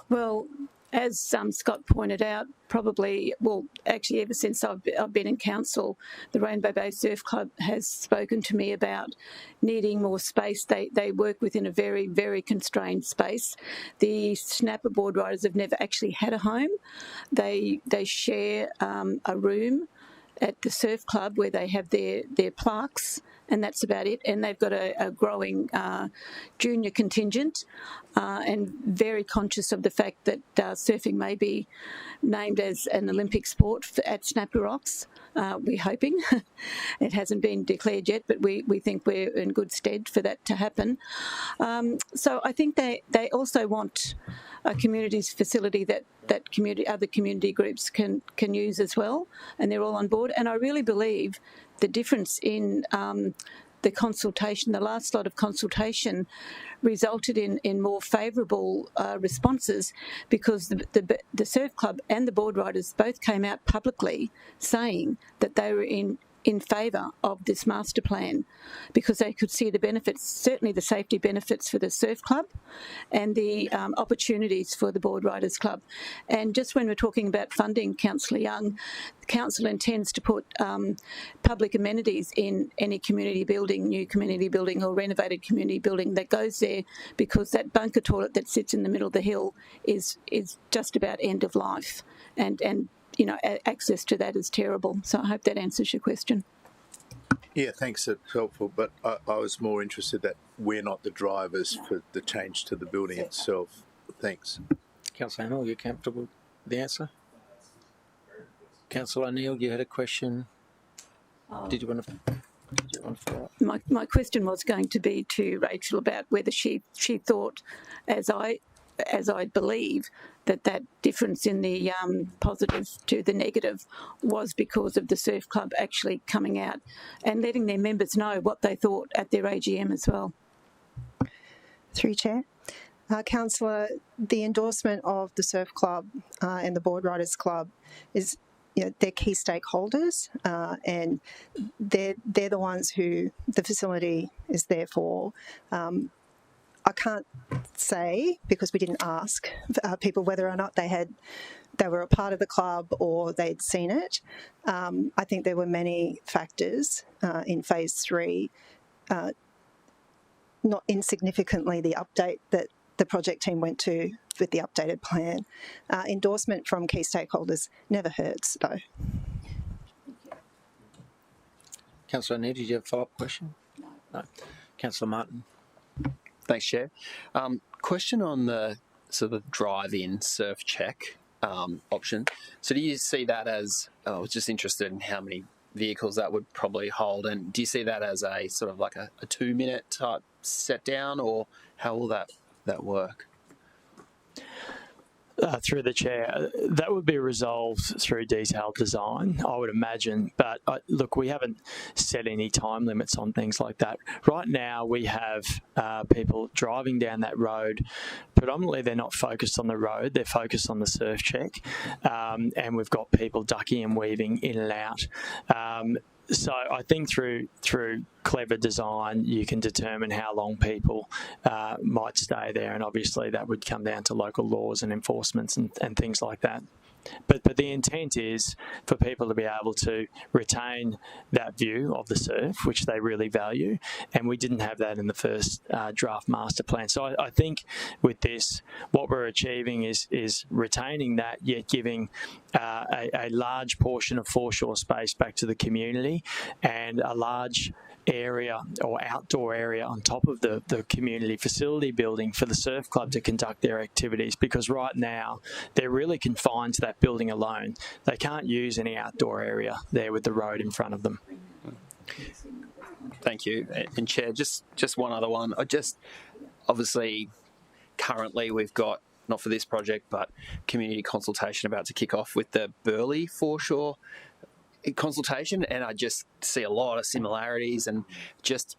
Well, as Scott pointed out, actually ever since I've been in council, the Rainbow Bay Surf Club has spoken to me about needing more space. They work within a very, very constrained space. The Snapper board riders have never actually had a home. They share a room at the surf club where they have their plaques, and that's about it. And they've got a growing junior contingent, and very conscious of the fact that surfing may be named as an Olympic sport at Snapper Rocks. We're hoping. It hasn't been declared yet, but we think we're in good stead for that to happen. So I think they also want a community's facility that other community groups can use as well, and they're all on board. And I really believe the difference in the consultation, the last lot of consultation, resulted in more favourable responses, because the surf club and the board riders both came out publicly saying that they were in favour of this master plan, because they could see the benefits, certainly the safety benefits for the surf club and the opportunities for the board riders club. And just when we're talking about funding, Councillor Young, the council intends to put public amenities in any community building, new community building or renovated community building that goes there, because that bunker toilet that sits in the middle of the hill is just about end of life, and access to that is terrible. So I hope that answers your question. Yeah, thanks. That's helpful. But I was more interested that we're not the drivers for the change to the building itself. Thanks. Councillor Hamill, you comfortable with the answer? Councillor O'Neill, you had a question. Did you want to follow up? My question was going to be to Rachel about whether she thought, as I believe, that difference in the positive to the negative was because of the surf club actually coming out and letting their members know what they thought at their AGM as well. Through Chair. Councillor, the endorsement of the Surf Club and the Board Riders Club is, they're key stakeholders, and they're the ones who the facility is there for. I can't say, because we didn't ask people whether or not they were a part of the club or they'd seen it. I think there were many factors in Phase 3, not insignificantly the update that the project team went to with the updated plan. Endorsement from key stakeholders never hurts, though. Councillor O'Neill, did you have a follow-up question? No. Councillor Martin. Thanks, Chair. Question on the sort of drive-in surf check option. So do you see that as, I was just interested in how many vehicles that would probably hold, and do you see that as a sort of like a 2-minute type set down, or how will that work? Through the Chair, that would be resolved through detailed design, I would imagine. But look, we haven't set any time limits on things like that. Right now, we have people driving down that road. Predominantly, they're not focused on the road, they're focused on the surf check. And we've got people ducking and weaving in and out. So I think through clever design, you can determine how long people might stay there, and obviously that would come down to local laws and enforcements and things like that. But the intent is for people to be able to retain that view of the surf, which they really value, and we didn't have that in the first draft master plan. So I think with this, what we're achieving is retaining that, yet giving a large portion of foreshore space back to the community, and a large area or outdoor area on top of the community facility building for the surf club to conduct their activities, because right now they're really confined to that building alone. They can't use any outdoor area there with the road in front of them. Thank you. And Chair, just one other one. Obviously currently we've got, not for this project, but community consultation about to kick off with the Burleigh Foreshore consultation, and I just see a lot of similarities, and just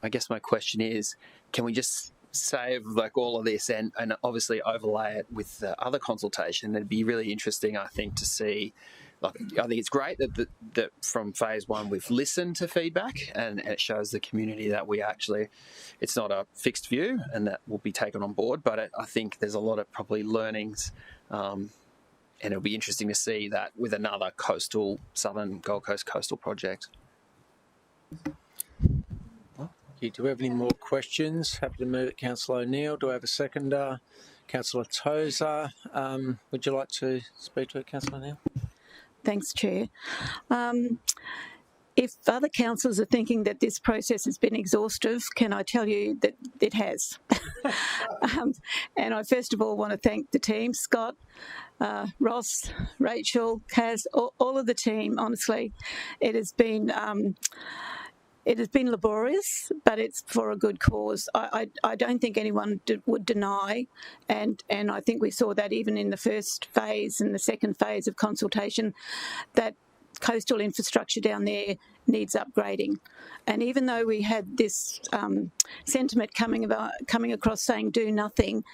I guess my question is, can we just save like all of this and obviously overlay it with the other consultation? It'd be really interesting, I think, to see. Like, I think it's great that from Phase 1 we've listened to feedback, and it shows the community that we actually, it's not a fixed view and that will be taken on board, but I think there's a lot of probably learnings, and it'll be interesting to see that with another Southern Gold Coast coastal project. Do we have any more questions? Happy to move it, Councillor O'Neill. Do I have a seconder? Councillor Tozer, would you like to speak to it, Councillor O'Neill? Thanks, Chair. If other councillors are thinking that this process has been exhaustive, can I tell you that it has? And I first of all want to thank the team, Scott, Ross, Rachel, Kaz, all of the team. Honestly, it has been laborious, but it's for a good cause. I don't think anyone would deny, and I think we saw that even in the first phase and the second phase of consultation, that coastal infrastructure down there needs upgrading. And even though we had this sentiment coming across saying do nothing,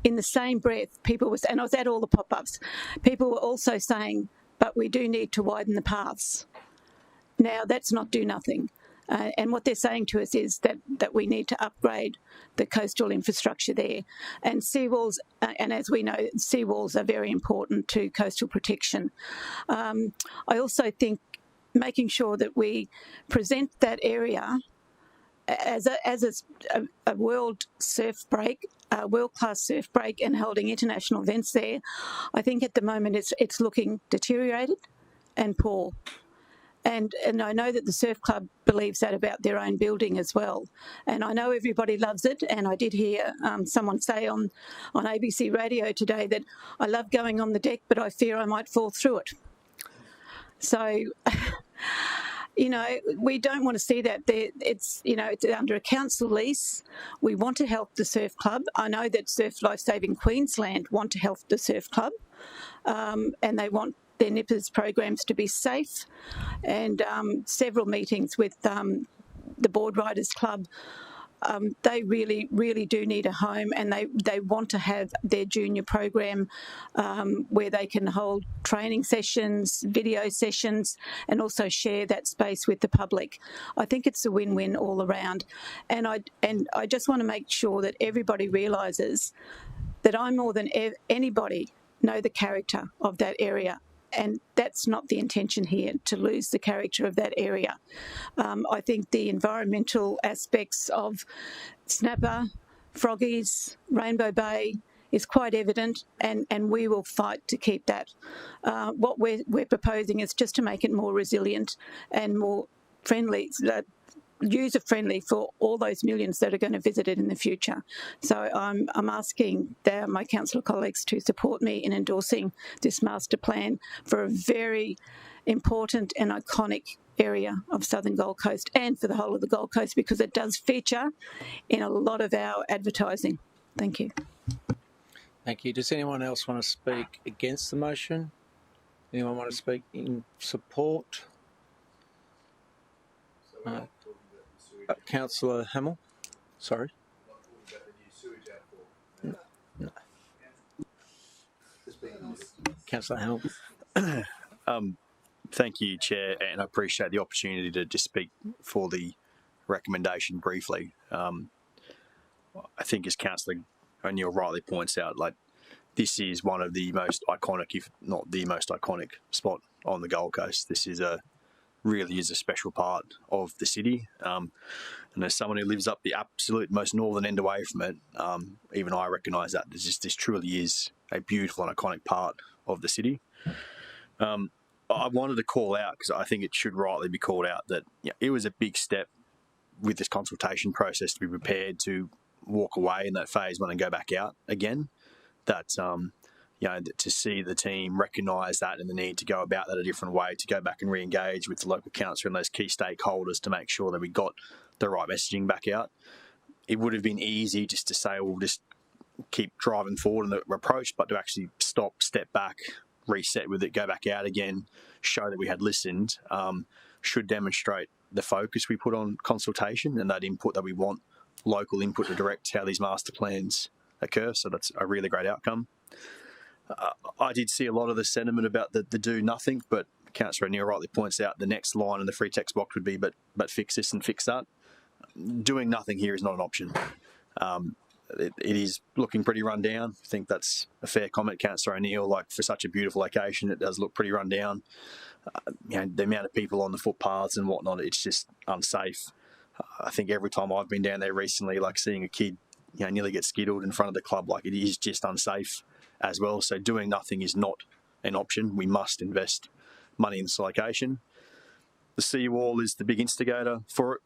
in the same breath people were, and I was at all the pop-ups, people were also saying, but we do need to widen the paths. Now that's not do nothing. And what they're saying to us is that we need to upgrade the coastal infrastructure there. And seawalls, and as we know, seawalls are very important to coastal protection. I also think making sure that we present that area as a world surf break, world-class surf break, and holding international events there, I think at the moment it's looking deteriorated and poor. And I know that the Surf Club believes that about their own building as well. And I know everybody loves it. And I did hear someone say on ABC radio today that I love going on the deck, but I fear I might fall through it. So, you know, we don't want to see that. It's under a council lease. We want to help the Surf Club. I know that Surf Lifesaving Queensland want to help the Surf Club, and they want their nippers programs to be safe. And several meetings with the Board Riders Club, they really, really do need a home, and they want to have their junior program where they can hold training sessions, video sessions, and also share that space with the public. I think it's a win-win all around. And I just want to make sure that everybody realises that I, more than anybody, know the character of that area. And that's not the intention here, to lose the character of that area. I think the environmental aspects of Snapper, Froggies, Rainbow Bay is quite evident, and we will fight to keep that. What we're proposing is just to make it more resilient and more friendly, user-friendly for all those millions that are going to visit it in the future. So I'm asking my councillor colleagues to support me in endorsing this master plan for a very important and iconic area of Southern Gold Coast, and for the whole of the Gold Coast, because it does feature in a lot of our advertising. Thank you. Thank you. Does anyone else want to speak against the motion? Anyone want to speak in support? Councillor Hamill, sorry. No. Councillor Hamill. Thank you, Chair, and I appreciate the opportunity to just speak for the recommendation briefly. I think, as Councillor O'Neill rightly points out, this is one of the most iconic, if not the most iconic, spot on the Gold Coast. This is really is a special part of the city. And as someone who lives up the absolute most northern end away from it, even I recognise that this truly is a beautiful and iconic part of the city. I wanted to call out, because I think it should rightly be called out, that it was a big step with this consultation process to be prepared to walk away in that phase one and go back out again. That to see the team recognise that and the need to go about that a different way, to go back and re-engage with the local council and those key stakeholders to make sure that we got the right messaging back out. It would have been easy just to say, we'll just keep driving forward in the approach, but to actually stop, step back, reset with it, go back out again, show that we had listened, should demonstrate the focus we put on consultation and that input that we want, local input to direct how these master plans occur. So that's a really great outcome. I did see a lot of the sentiment about the do nothing, but Councillor O'Neill rightly points out the next line in the free text box would be, but fix this and fix that. Doing nothing here is not an option. It is looking pretty run down. I think that's a fair comment, Councillor O'Neill. For such a beautiful location, it does look pretty run down. The amount of people on the footpaths and whatnot, it's just unsafe. I think every time I've been down there recently, seeing a kid, nearly get skittled in front of the club, it is just unsafe as well. So doing nothing is not an option. We must invest money in this location. The seawall is the big instigator for it.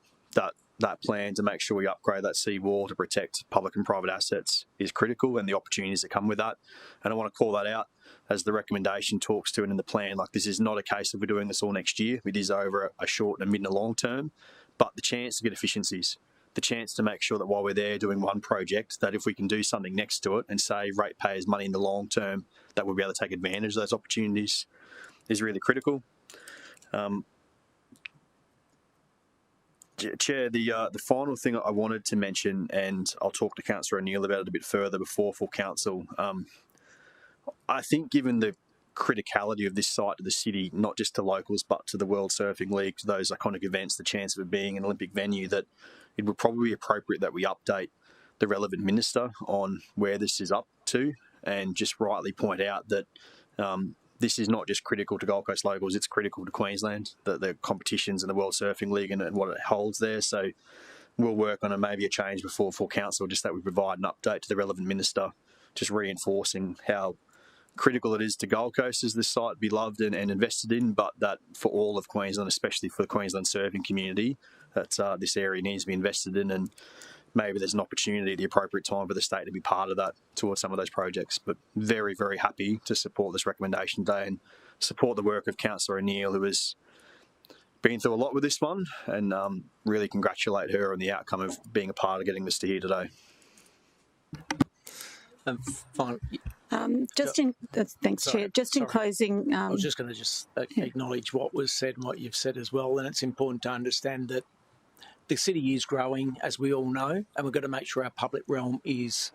That plan to make sure we upgrade that seawall to protect public and private assets is critical, and the opportunities that come with that. And I want to call that out as the recommendation talks to it in the plan. This is not a case of we're doing this all next year. It is over a short and mid and a long term, but the chance to get efficiencies, the chance to make sure that while we're there doing one project, that if we can do something next to it and save ratepayers money in the long term, that we'll be able to take advantage of those opportunities is really critical. Chair, the final thing I wanted to mention, and I'll talk to Councillor O'Neill about it a bit further before full council. I think given the criticality of this site to the city, not just to locals, but to the World Surfing League, to those iconic events, the chance of it being an Olympic venue, that it would probably be appropriate that we update the relevant minister on where this is up to, and just rightly point out that this is not just critical to Gold Coast locals, it's critical to Queensland, the competitions and the World Surfing League and what it holds there. So we'll work on maybe a change before full council, just that we provide an update to the relevant minister, just reinforcing how critical it is to Gold Coast as this site be loved and invested in, but that for all of Queensland, especially for the Queensland surfing community, that this area needs to be invested in, and maybe there's an opportunity at the appropriate time for the state to be part of that towards some of those projects. But very, very happy to support this recommendation today and support the work of Councillor O'Neill, who has been through a lot with this one, and really congratulate her on the outcome of being a part of getting this to here today. Thanks, Chair. Just in closing, I was just going to acknowledge what was said and what you've said as well, and it's important to understand that the city is growing, as we all know, and we've got to make sure our public realm is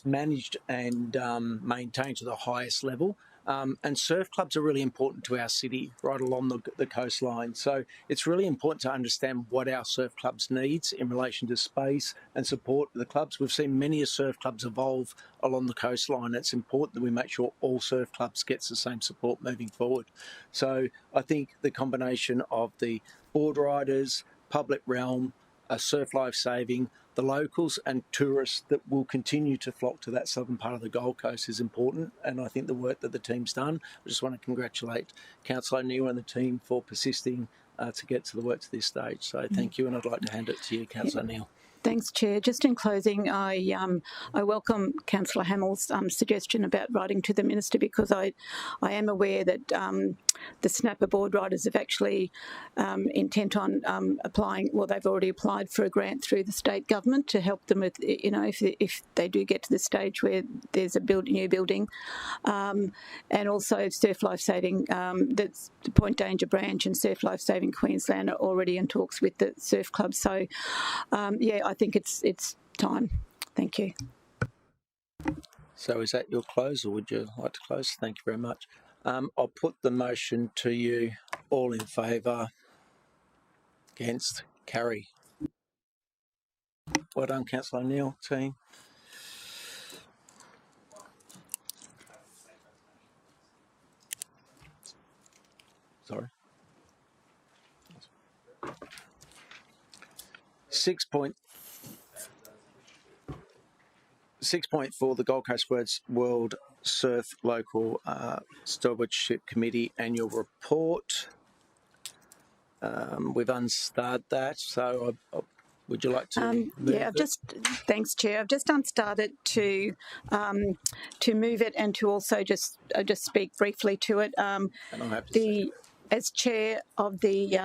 managed and maintained to the highest level. And surf clubs are really important to our city right along the coastline. So it's really important to understand what our surf clubs needs in relation to space and support the clubs. We've seen many surf clubs evolve along the coastline. It's important that we make sure all surf clubs gets the same support moving forward. So I think the combination of the board riders, public realm, surf life saving, the locals and tourists that will continue to flock to that southern part of the Gold Coast is important, and I think the work that the team's done. I just want to congratulate Councillor O'Neill and the team for persisting to get to the work to this stage. So thank you, and I'd like to hand it to you, Councillor O'Neill. Thanks, Chair. Just in closing, I welcome Councillor Hamill's suggestion about writing to the Minister, because I am aware that the Snapper board riders have actually intent on applying, well, they've already applied for a grant through the state government to help them with, you know, if they do get to the stage where there's a new building. And also Surf Life Saving, that's the Point Danger branch, and Surf Life Saving Queensland are already in talks with the surf club. So, yeah, I think it's time. Thank you. So is that your close, or would you like to close? Thank you very much. I'll put the motion to you. All in favour? Against? Carry. Well done, Councillor O'Neill, team. Sorry. 6.4, the Gold Coast World Surf Local Stewardship Committee Annual Report. We've unstarred that, so would you like to move it? Thanks, Chair. I've just unstarted to move it and to also just speak briefly to it. And I'm happy to see. As Chair of the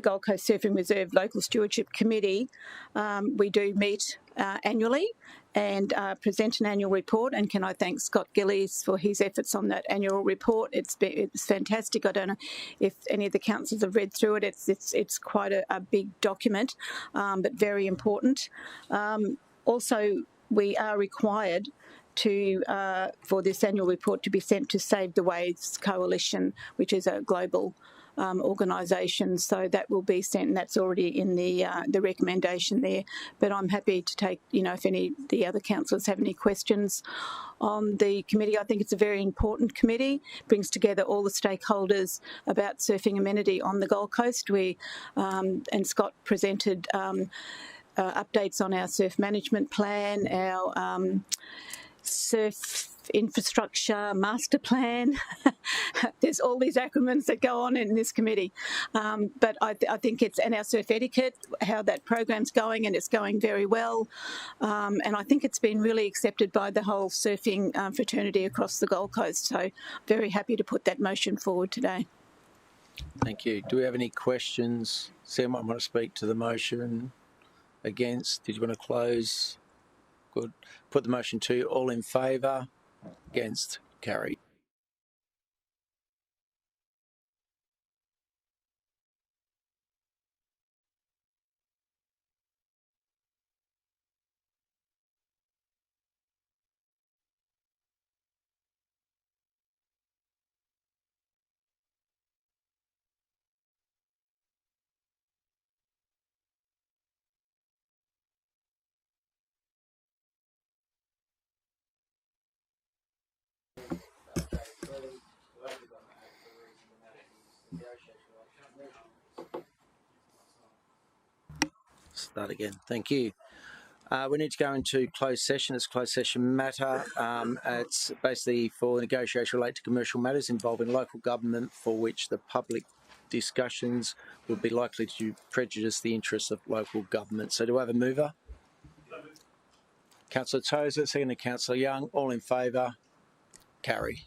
Gold Coast Surfing Reserve Local Stewardship Committee, we do meet annually and present an annual report. And can I thank Scott Gillies for his efforts on that annual report? It's fantastic. I don't know if any of the councillors have read through it. It's quite a big document, but very important. Also, we are required to for this annual report to be sent to Save the Waves Coalition, which is a global organisation. So that will be sent, and that's already in the recommendation there. But I'm happy to take, if any of the other councillors have any questions on the committee. I think it's a very important committee. It brings together all the stakeholders about surfing amenity on the Gold Coast. And Scott presented updates on our surf management plan, our surf infrastructure master plan. There's all these acronyms that go on in this committee, but I think and our surf etiquette, how that program's going, and it's going very well, and I think it's been really accepted by the whole surfing fraternity across the Gold Coast. So very happy to put that motion forward today. Thank you. Do we have any questions? Does anyone want to speak to the motion? Against? Did you want to close? Good. Put the motion to you. All in favour? Against? Carry. Start again. Thank you. We need to go into closed session. It's a closed session matter. It's basically for negotiation related to commercial matters involving local government for which the public discussions would be likely to prejudice the interests of local government. So do I have a mover? Councillor Tozer, second to Councillor Young. All in favour? Carry.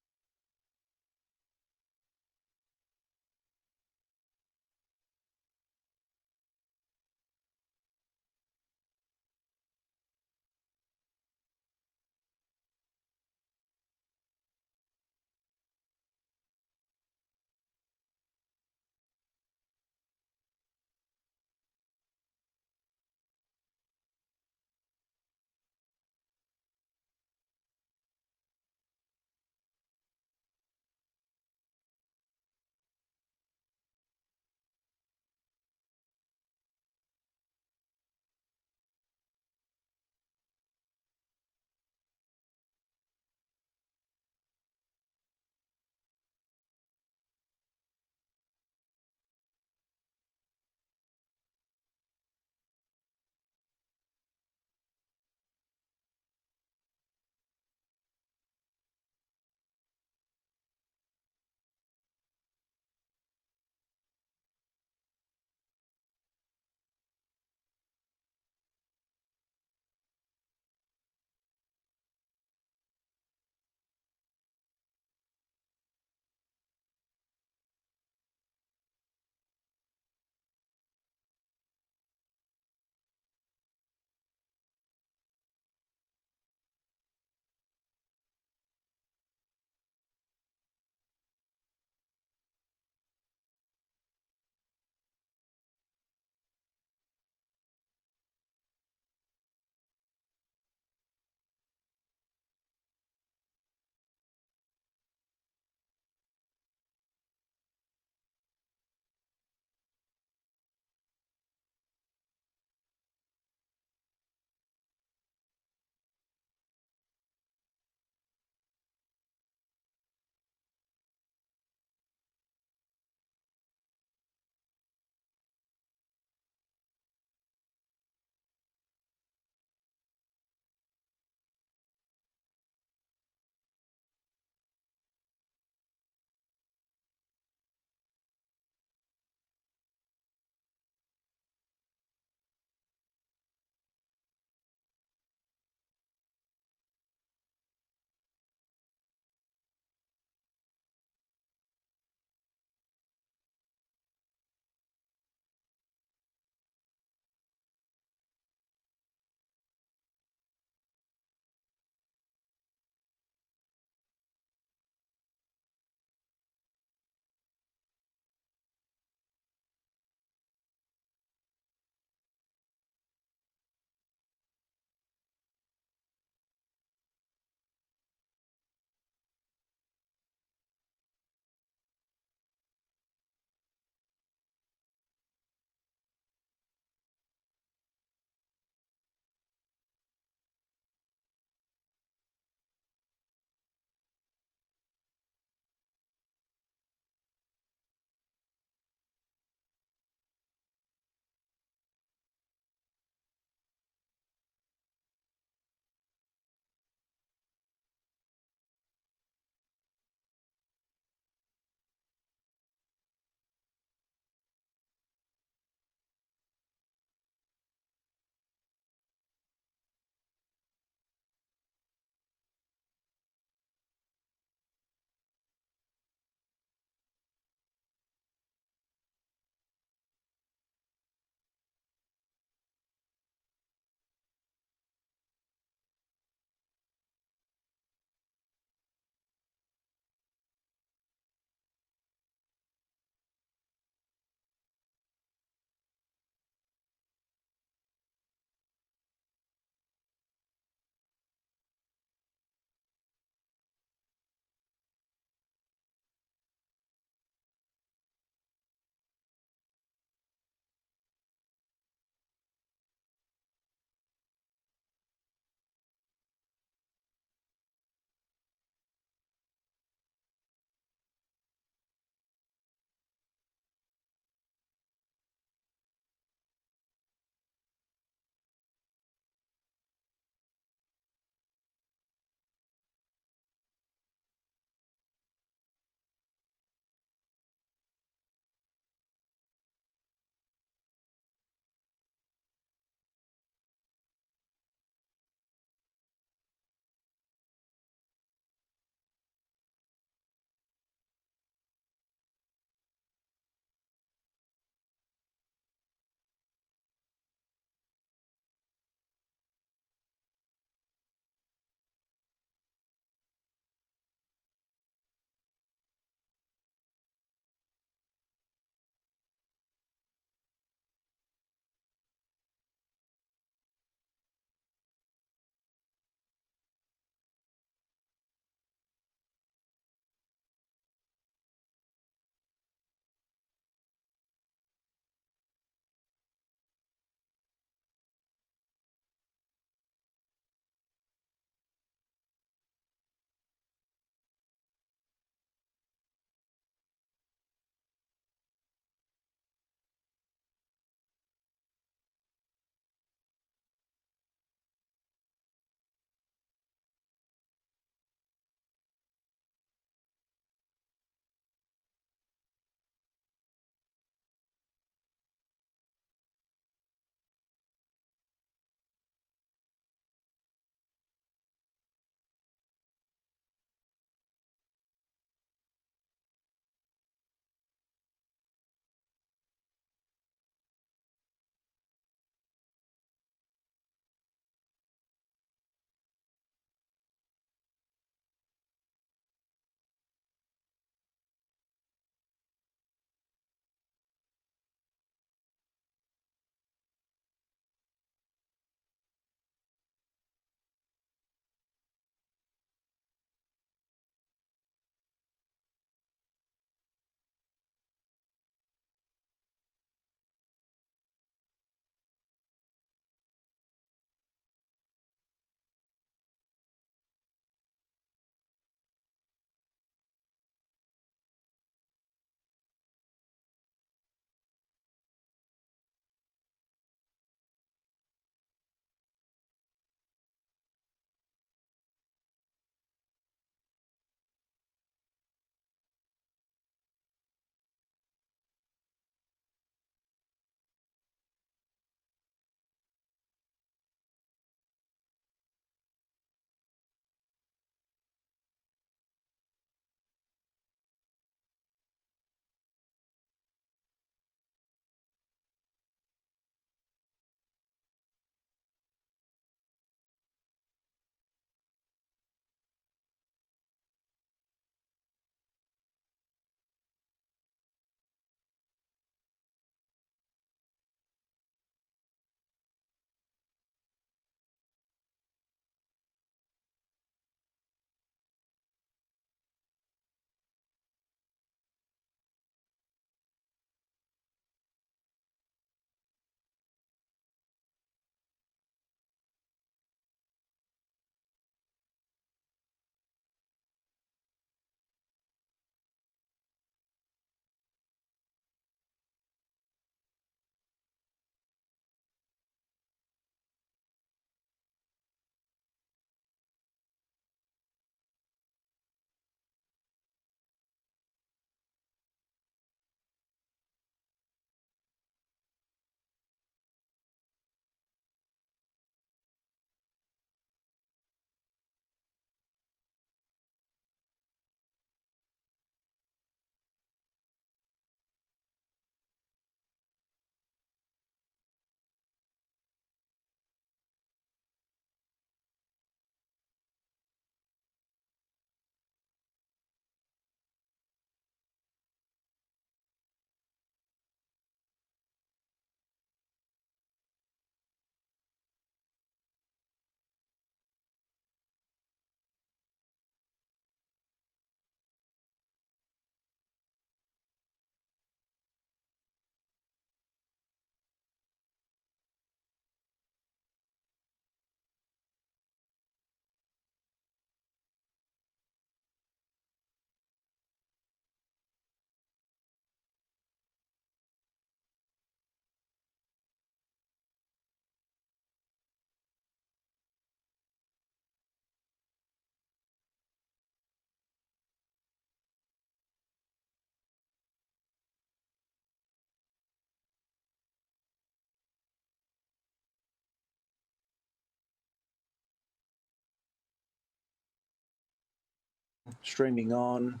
streaming on.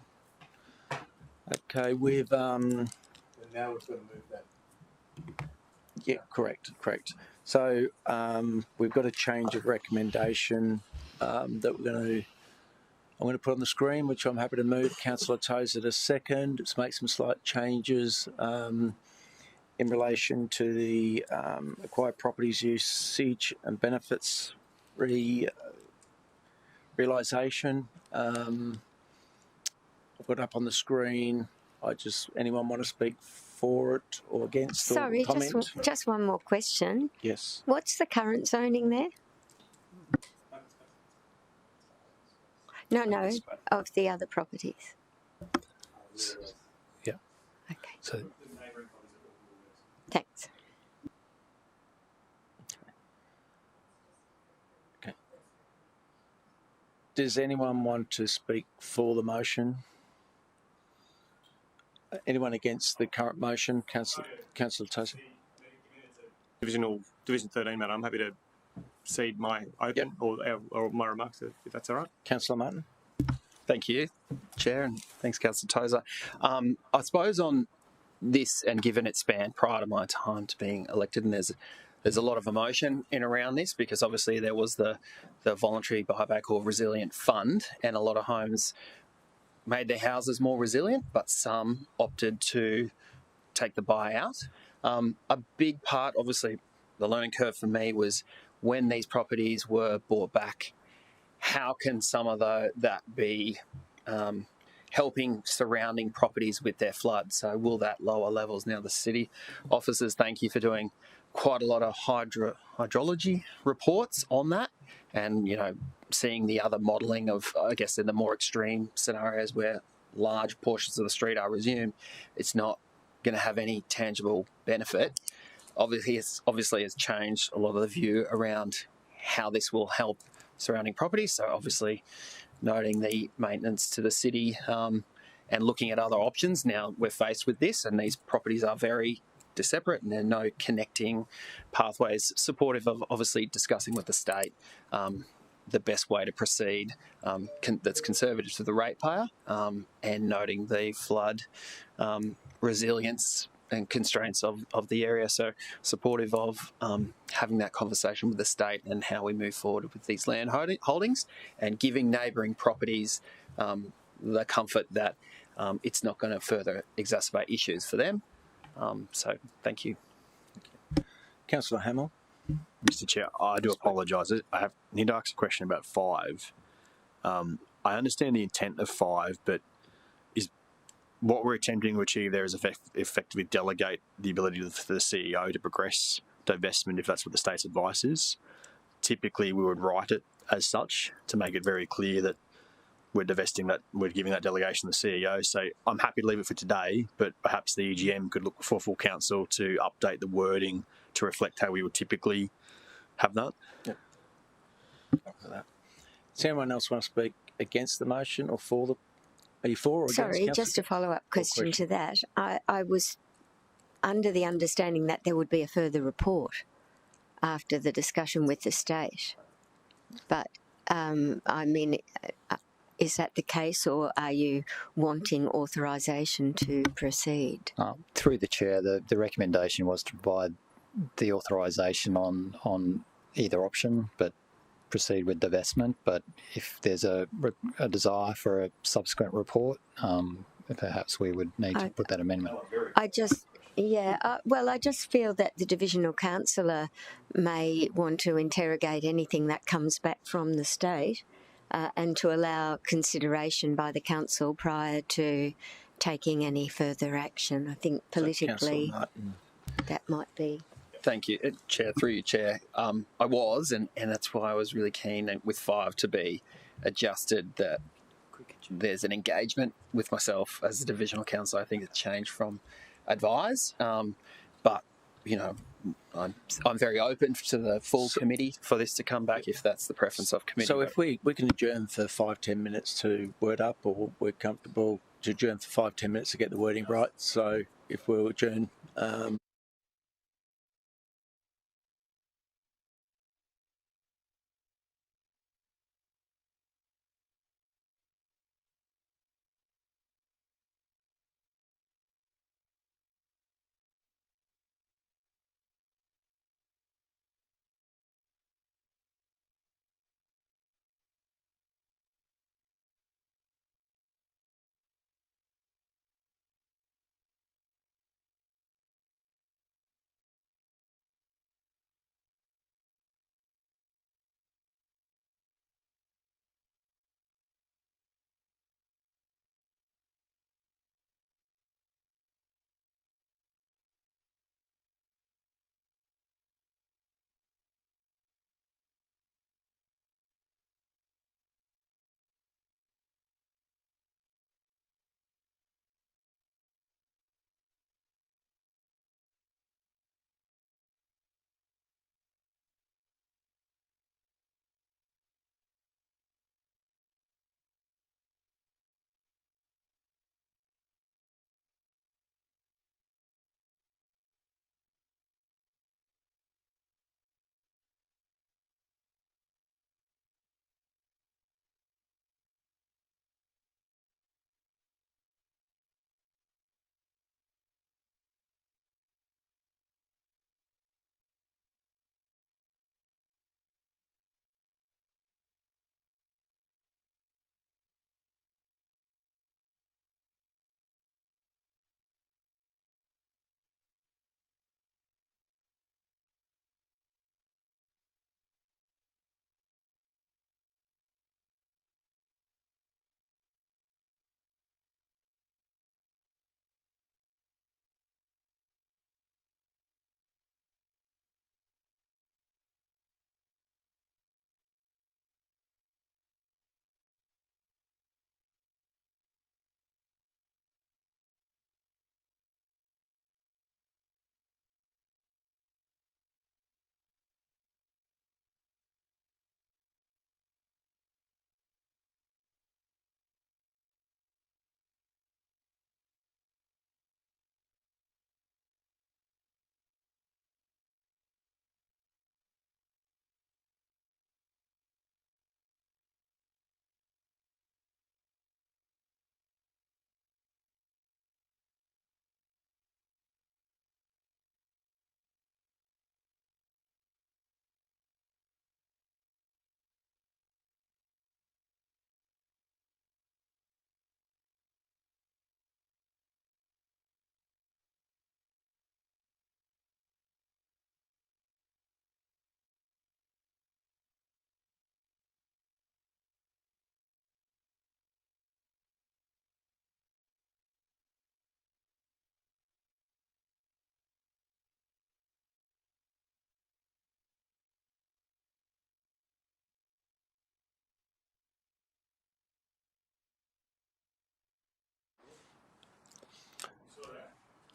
Okay, we've And now we've got to move that. yeah, correct. So we've got a change of recommendation that I'm going to put on the screen, which I'm happy to move. Councillor Tozer to second. Let's make some slight changes in relation to the acquired properties usage and benefits realisation. I've got it up on the screen. Anyone want to speak for it or against? Sorry, or comment? just one more question. Yes. What's the current zoning there? No, of the other properties. Yeah. Okay. So Thanks. Okay. Does anyone want to speak for the motion? Anyone against the current motion? Councillor Tozer. Division 13, Matt. I'm happy to cede my open or my remarks if that's all right. Councillor Martin. Thank you, Chair, and thanks, Councillor Tozer. I suppose on this, and given it spanned prior to my time to being elected, and there's a lot of emotion in around this because obviously there was the voluntary buyback or resilient fund, and a lot of homes made their houses more resilient, but some opted to take the buyout. A big part, obviously, the learning curve for me was when these properties were bought back, how can some of that be helping surrounding properties with their flood? So will that lower levels? Now the city officers, thank you for doing quite a lot of hydrology reports on that, and seeing the other modelling of, I guess, in the more extreme scenarios where large portions of the street are resumed, it's not going to have any tangible benefit. Obviously, it's changed a lot of the view around how this will help surrounding properties. So obviously noting the maintenance to the city and looking at other options. Now we're faced with this, and these properties are very separate and there are no connecting pathways. Supportive of obviously discussing with the state the best way to proceed that's conservative to the ratepayer, and noting the flood resilience and constraints of the area. So supportive of having that conversation with the state and how we move forward with these land holdings, and giving neighbouring properties the comfort that it's not going to further exacerbate issues for them. So thank you. Councillor Hamill. Mr. Chair, I do apologise. I need to ask a question about 5. I understand the intent of 5, but what we're attempting to achieve there is effectively delegate the ability for the CEO to progress divestment if that's what the state's advice is. Typically, we would write it as such to make it very clear that we're divesting that, we're giving that delegation to the CEO. So I'm happy to leave it for today, but perhaps the EGM could look before full council to update the wording to reflect how we would typically have that. Yep. Does anyone else want to speak against the motion or for the? Are you for or against? Sorry, just a follow-up question to that. I was under the understanding that there would be a further report after the discussion with the state. But, is that the case, or are you wanting authorisation to proceed? Through the chair, the recommendation was to provide the authorisation on either option, but proceed with divestment. But if there's a desire for a subsequent report, perhaps we would need to put that amendment. I just feel that the divisional councillor may want to interrogate anything that comes back from the state and to allow consideration by the council prior to taking any further action. I think politically that might be. Thank you, Chair. Through you, Chair. I was, and that's why I was really keen with 5 to be adjusted, that there's an engagement with myself as a divisional councillor. I think it's changed from advise, but I'm very open to the full committee for this to come back if that's the preference of committee. So if we can adjourn for 5-10 minutes to word up, or we're comfortable to adjourn for 5-10 minutes to get the wording right. So if we'll adjourn.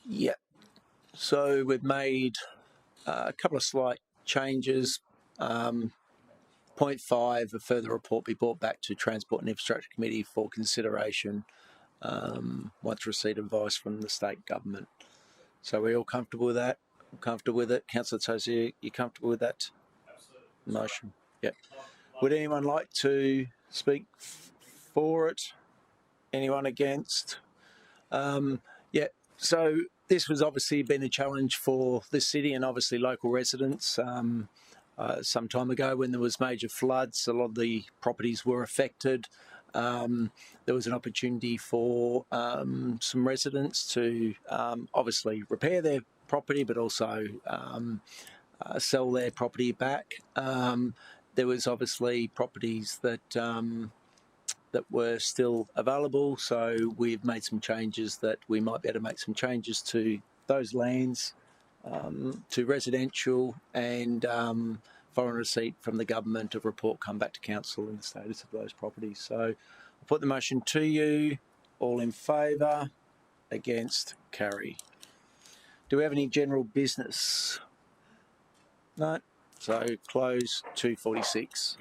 Yeah. So we've made a couple of slight changes. Point 5, a further report be brought back to Transport and Infrastructure Committee for consideration once receipt of advice from the state government. So we're all comfortable with that? Comfortable with it? Councillor Tozier, you comfortable with that motion? Yep. Would anyone like to speak for it? Anyone against? Yeah, so this was obviously been a challenge for the city and obviously local residents. Some time ago when there was major floods, a lot of the properties were affected. There was an opportunity for some residents to obviously repair their property, but also sell their property back. There was obviously properties that that were still available, so we've made some changes that we might be able to make some changes to those lands, to residential, and foreign receipt from the government of report come back to council in the status of those properties. So I'll put the motion to you. All in favour? Against? Carry. Do we have any general business? No. So close 2:46.